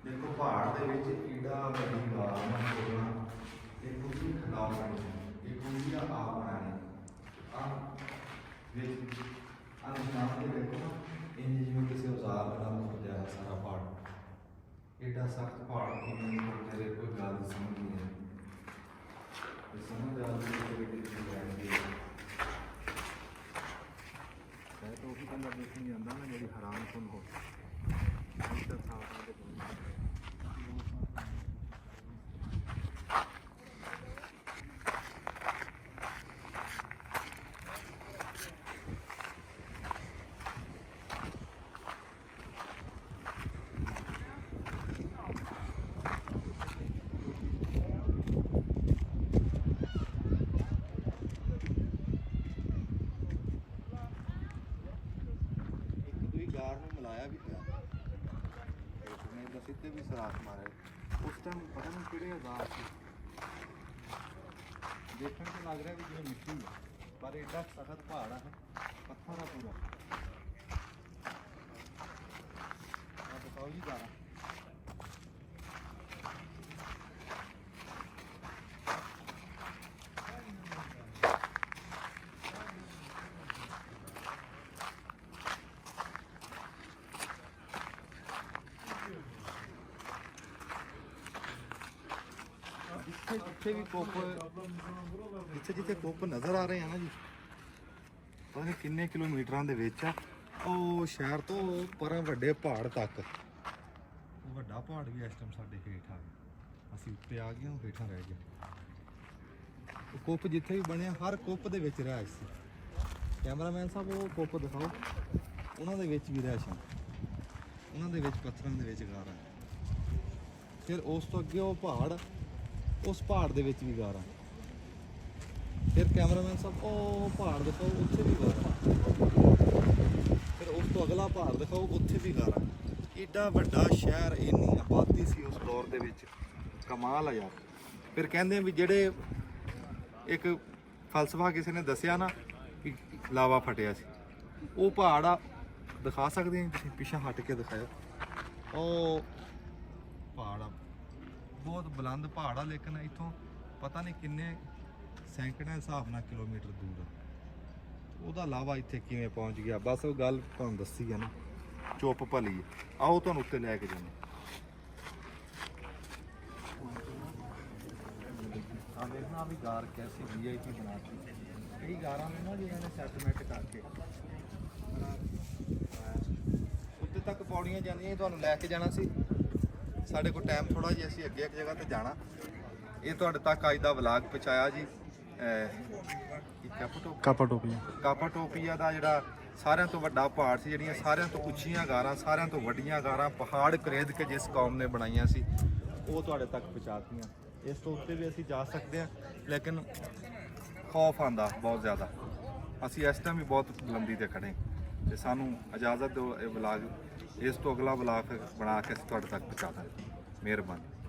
Speaker 1: ਦੇਖੋ ਪਹਾੜ ਦੇ ਵਿੱਚ ਏਡਾ ਵੱਡੀ ਗਾਰ ਹੋਣਾ, ਇਹ ਕੁਝ ਖੰਡਾ ਬਣੀ, ਇਹ ਕੁਝ ਆ ਬਣਾਣੀ ਆ ਵਿੱਚ ਆ ਨਿਸ਼ਾਨ ਦੇ ਦੇਖੋ ਨਾ, ਇੰਜ ਜਿਵੇਂ ਕਿਸੇ ਔਜ਼ਾਰ ਨਾਲ ਖੋਦਿਆ ਹੈ ਸਾਰਾ ਪਹਾੜ। ਏਡਾ ਸਖਤ ਪਹਾੜ ਕਿਵੇਂ ਖੋਦਿਆ, ਕੋਈ ਗੱਲ ਸਮਝ ਨਹੀਂ ਆਈ। ਇਹ ਸਮਝ ਆ ਰਹੀ ਹੈ ਕਿ ਬੈਠ ਗਈ ਹੈ ਤਾਂ ਉਹੀ ਬੰਦਾ ਦੇਖਣ ਜਾਂਦਾ ਨਾ, ਜਿਹੜੀ ਹੈਰਾਨ ਸੁਣ ਹੋ ਮਿਲਾਇਆ ਵੀ ਪਿਆ ਉਹਨੇ ਦਾ ਸਿੱਧੇ ਵੀ ਸਰਾਖ ਮਾਰੇ ਉਸ ਟਾਈਮ ਪਤਾ ਨਹੀਂ ਕਿਹੜੇ ਆਜ਼ਾਦ ਸੀ ਦੇਖਣ ਤੇ ਲੱਗ ਰਿਹਾ ਵੀ ਜਿਵੇਂ ਮਿੱਟੀ ਹੈ ਪਰ ਐਡਾ ਸਖਤ ਪਹਾੜ ਹੈ ਪੱਥਰ ਦਾ ਪੂਰਾ ਆ ਬਤਾਓ ਜੀ ਗਾਰਾ ਜਿੱਥੇ ਵੀ ਕੁੱਪ ਜਿੱਥੇ ਕੁੱਪ ਨਜ਼ਰ ਆ ਰਹੇ ਆ ਨਾ ਜੀ ਪਤਾ ਨਹੀਂ ਕਿੰਨੇ ਕਿਲੋਮੀਟਰਾਂ ਦੇ ਵਿੱਚ ਆ ਉਹ ਸ਼ਹਿਰ ਤੋਂ ਪਰਾਂ ਵੱਡੇ ਪਹਾੜ ਤੱਕ ਉਹ ਵੱਡਾ ਪਹਾੜ ਵੀ ਇਸ ਟਾਈਮ ਸਾਡੇ ਹੇਠ ਆ ਗਿਆ ਅਸੀਂ ਉੱਤੇ ਆ ਗਏ ਹਾਂ ਹੇਠਾਂ ਰਹਿ ਗਏ ਉਹ ਕੁੱਪ ਜਿੱਥੇ ਵੀ ਬਣਿਆ ਹਰ ਕੁੱਪ ਦੇ ਵਿੱਚ ਰਹਿ ਸੀ ਕੈਮਰਾਮੈਨ ਸਾਹਿਬ ਉਹ ਕੁੱਪ ਦਿਖਾਓ ਉਹਨਾਂ ਦੇ ਵਿੱਚ ਵੀ ਰਹਿ ਉਹਨਾਂ ਦੇ ਵਿੱਚ ਪੱਥਰਾਂ ਦੇ ਵਿੱਚ ਗਾਰਾ ਫਿਰ ਉਸ ਤੋਂ ਅੱਗੇ ਉਹ ਪਹਾੜ ਉਸ ਪਹਾੜ ਦੇ ਵਿੱਚ ਵੀ ਗਾਰਾ ਫਿਰ ਕੈਮਰਾਮੈਨ ਸਾਹਿਬ ਉਹ ਪਹਾੜ ਦਿਖਾਓ ਉੱਥੇ ਵੀ ਗਾਰਾ ਫਿਰ ਉਸ ਤੋਂ ਅਗਲਾ ਪਹਾੜ ਦਿਖਾਓ ਉੱਥੇ ਵੀ ਗਾਰਾ ਏਡਾ ਵੱਡਾ ਸ਼ਹਿਰ ਇੰਨੀ ਆਬਾਦੀ ਸੀ ਉਸ ਦੌਰ ਦੇ ਵਿੱਚ ਕਮਾਲ ਆ ਯਾਰ ਫਿਰ ਕਹਿੰਦੇ ਵੀ ਜਿਹੜੇ ਇੱਕ ਫਲਸਫਾ ਕਿਸੇ ਨੇ ਦੱਸਿਆ ਨਾ ਕਿ ਲਾਵਾ ਫਟਿਆ ਸੀ ਉਹ ਪਹਾੜ ਆ ਦਿਖਾ ਸਕਦੇ ਹਾਂ ਤੁਸੀਂ ਪਿੱਛੇ ਹਟ ਕੇ ਦਿਖਾਓ ਉਹ ਪਹਾੜ ਆ ਬਹੁਤ ਬੁਲੰਦ ਪਹਾੜ ਆ ਲੇਕਿਨ ਇੱਥੋਂ ਪਤਾ ਨਹੀਂ ਕਿੰਨੇ ਸੈਂਕੜਿਆਂ ਹਿਸਾਬ ਨਾਲ ਕਿਲੋਮੀਟਰ ਦੂਰ ਆ ਉਹਦਾ ਲਾਵਾ ਇੱਥੇ ਕਿਵੇਂ ਪਹੁੰਚ ਗਿਆ ਬਸ ਉਹ ਗੱਲ ਤੁਹਾਨੂੰ ਦੱਸੀ ਆ ਨਾ ਚੁੱਪ ਭਲੀ ਆਓ ਤੁਹਾਨੂੰ ਉੱਤੇ ਲੈ ਕੇ ਜਾਂਦੇ ਆ ਦੇਖਣਾ ਵੀ ਗਾਰ ਕੈਸੀ ਵੀਆਈਪੀ ਬਣਾਤੀ ਕਈ ਗਾਰਾਂ ਨੇ ਨਾ ਜਿਹਨਾਂ ਨੇ ਸੈਟਲਮੈਂਟ ਕਰਕੇ ਉੱਤੇ ਤੱਕ ਪੌੜੀਆਂ ਜਾਂਦੀਆਂ ਤੁਹਾਨੂੰ ਲੈ ਕੇ ਜਾਣਾ ਸੀ ਸਾਡੇ ਕੋਲ ਟਾਈਮ ਥੋੜਾ ਜਿਹਾ ਅਸੀਂ ਅੱਗੇ ਇੱਕ ਜਗ੍ਹਾ ਤੇ ਜਾਣਾ ਇਹ ਤੁਹਾਡੇ ਤੱਕ ਅੱਜ ਦਾ ਵਲੌਗ ਪਹੁੰਚਾਇਆ ਜੀ ਕਾਪਾਟੋਪੀਆ ਦਾ ਜਿਹੜਾ ਸਾਰਿਆਂ ਤੋਂ ਵੱਡਾ ਪਹਾੜ ਸੀ ਜਿਹੜੀਆਂ ਸਾਰਿਆਂ ਤੋਂ ਉੱਚੀਆਂ ਗਾਰਾਂ ਸਾਰਿਆਂ ਤੋਂ ਵੱਡੀਆਂ ਗਾਰਾਂ ਪਹਾੜ ਖਰੀਦ ਕੇ ਜਿਸ ਕੌਮ ਨੇ ਬਣਾਈਆਂ ਸੀ ਉਹ ਤੁਹਾਡੇ ਤੱਕ ਪਹੁੰਚਾਤੀਆਂ ਇਸ ਤੋਂ ਉੱਤੇ ਵੀ ਅਸੀਂ ਜਾ ਸਕਦੇ ਹਾਂ ਲੇਕਿਨ ਖੌਫ ਆਉਂਦਾ ਬਹੁਤ ਜ਼ਿਆਦਾ ਅਸੀਂ ਇਸ ਟਾਈਮ ਵੀ ਬਹੁਤ ਬੁਲੰਦੀ ਤੇ ਖੜੇ ਤੇ ਸਾਨੂੰ ਇਜਾਜ਼ਤ ਦਿਓ ਇਹ ਵਲੌਗ ਇਸ ਤੋਂ ਅਗਲਾ ਵਲੌਗ ਬਣਾ ਕੇ ਅਸੀਂ ਤੁਹਾਡੇ ਤੱਕ ਪਹੁੰਚਾ ਦਾਂਗੇ ਮਿਹਰਬਾਨੀ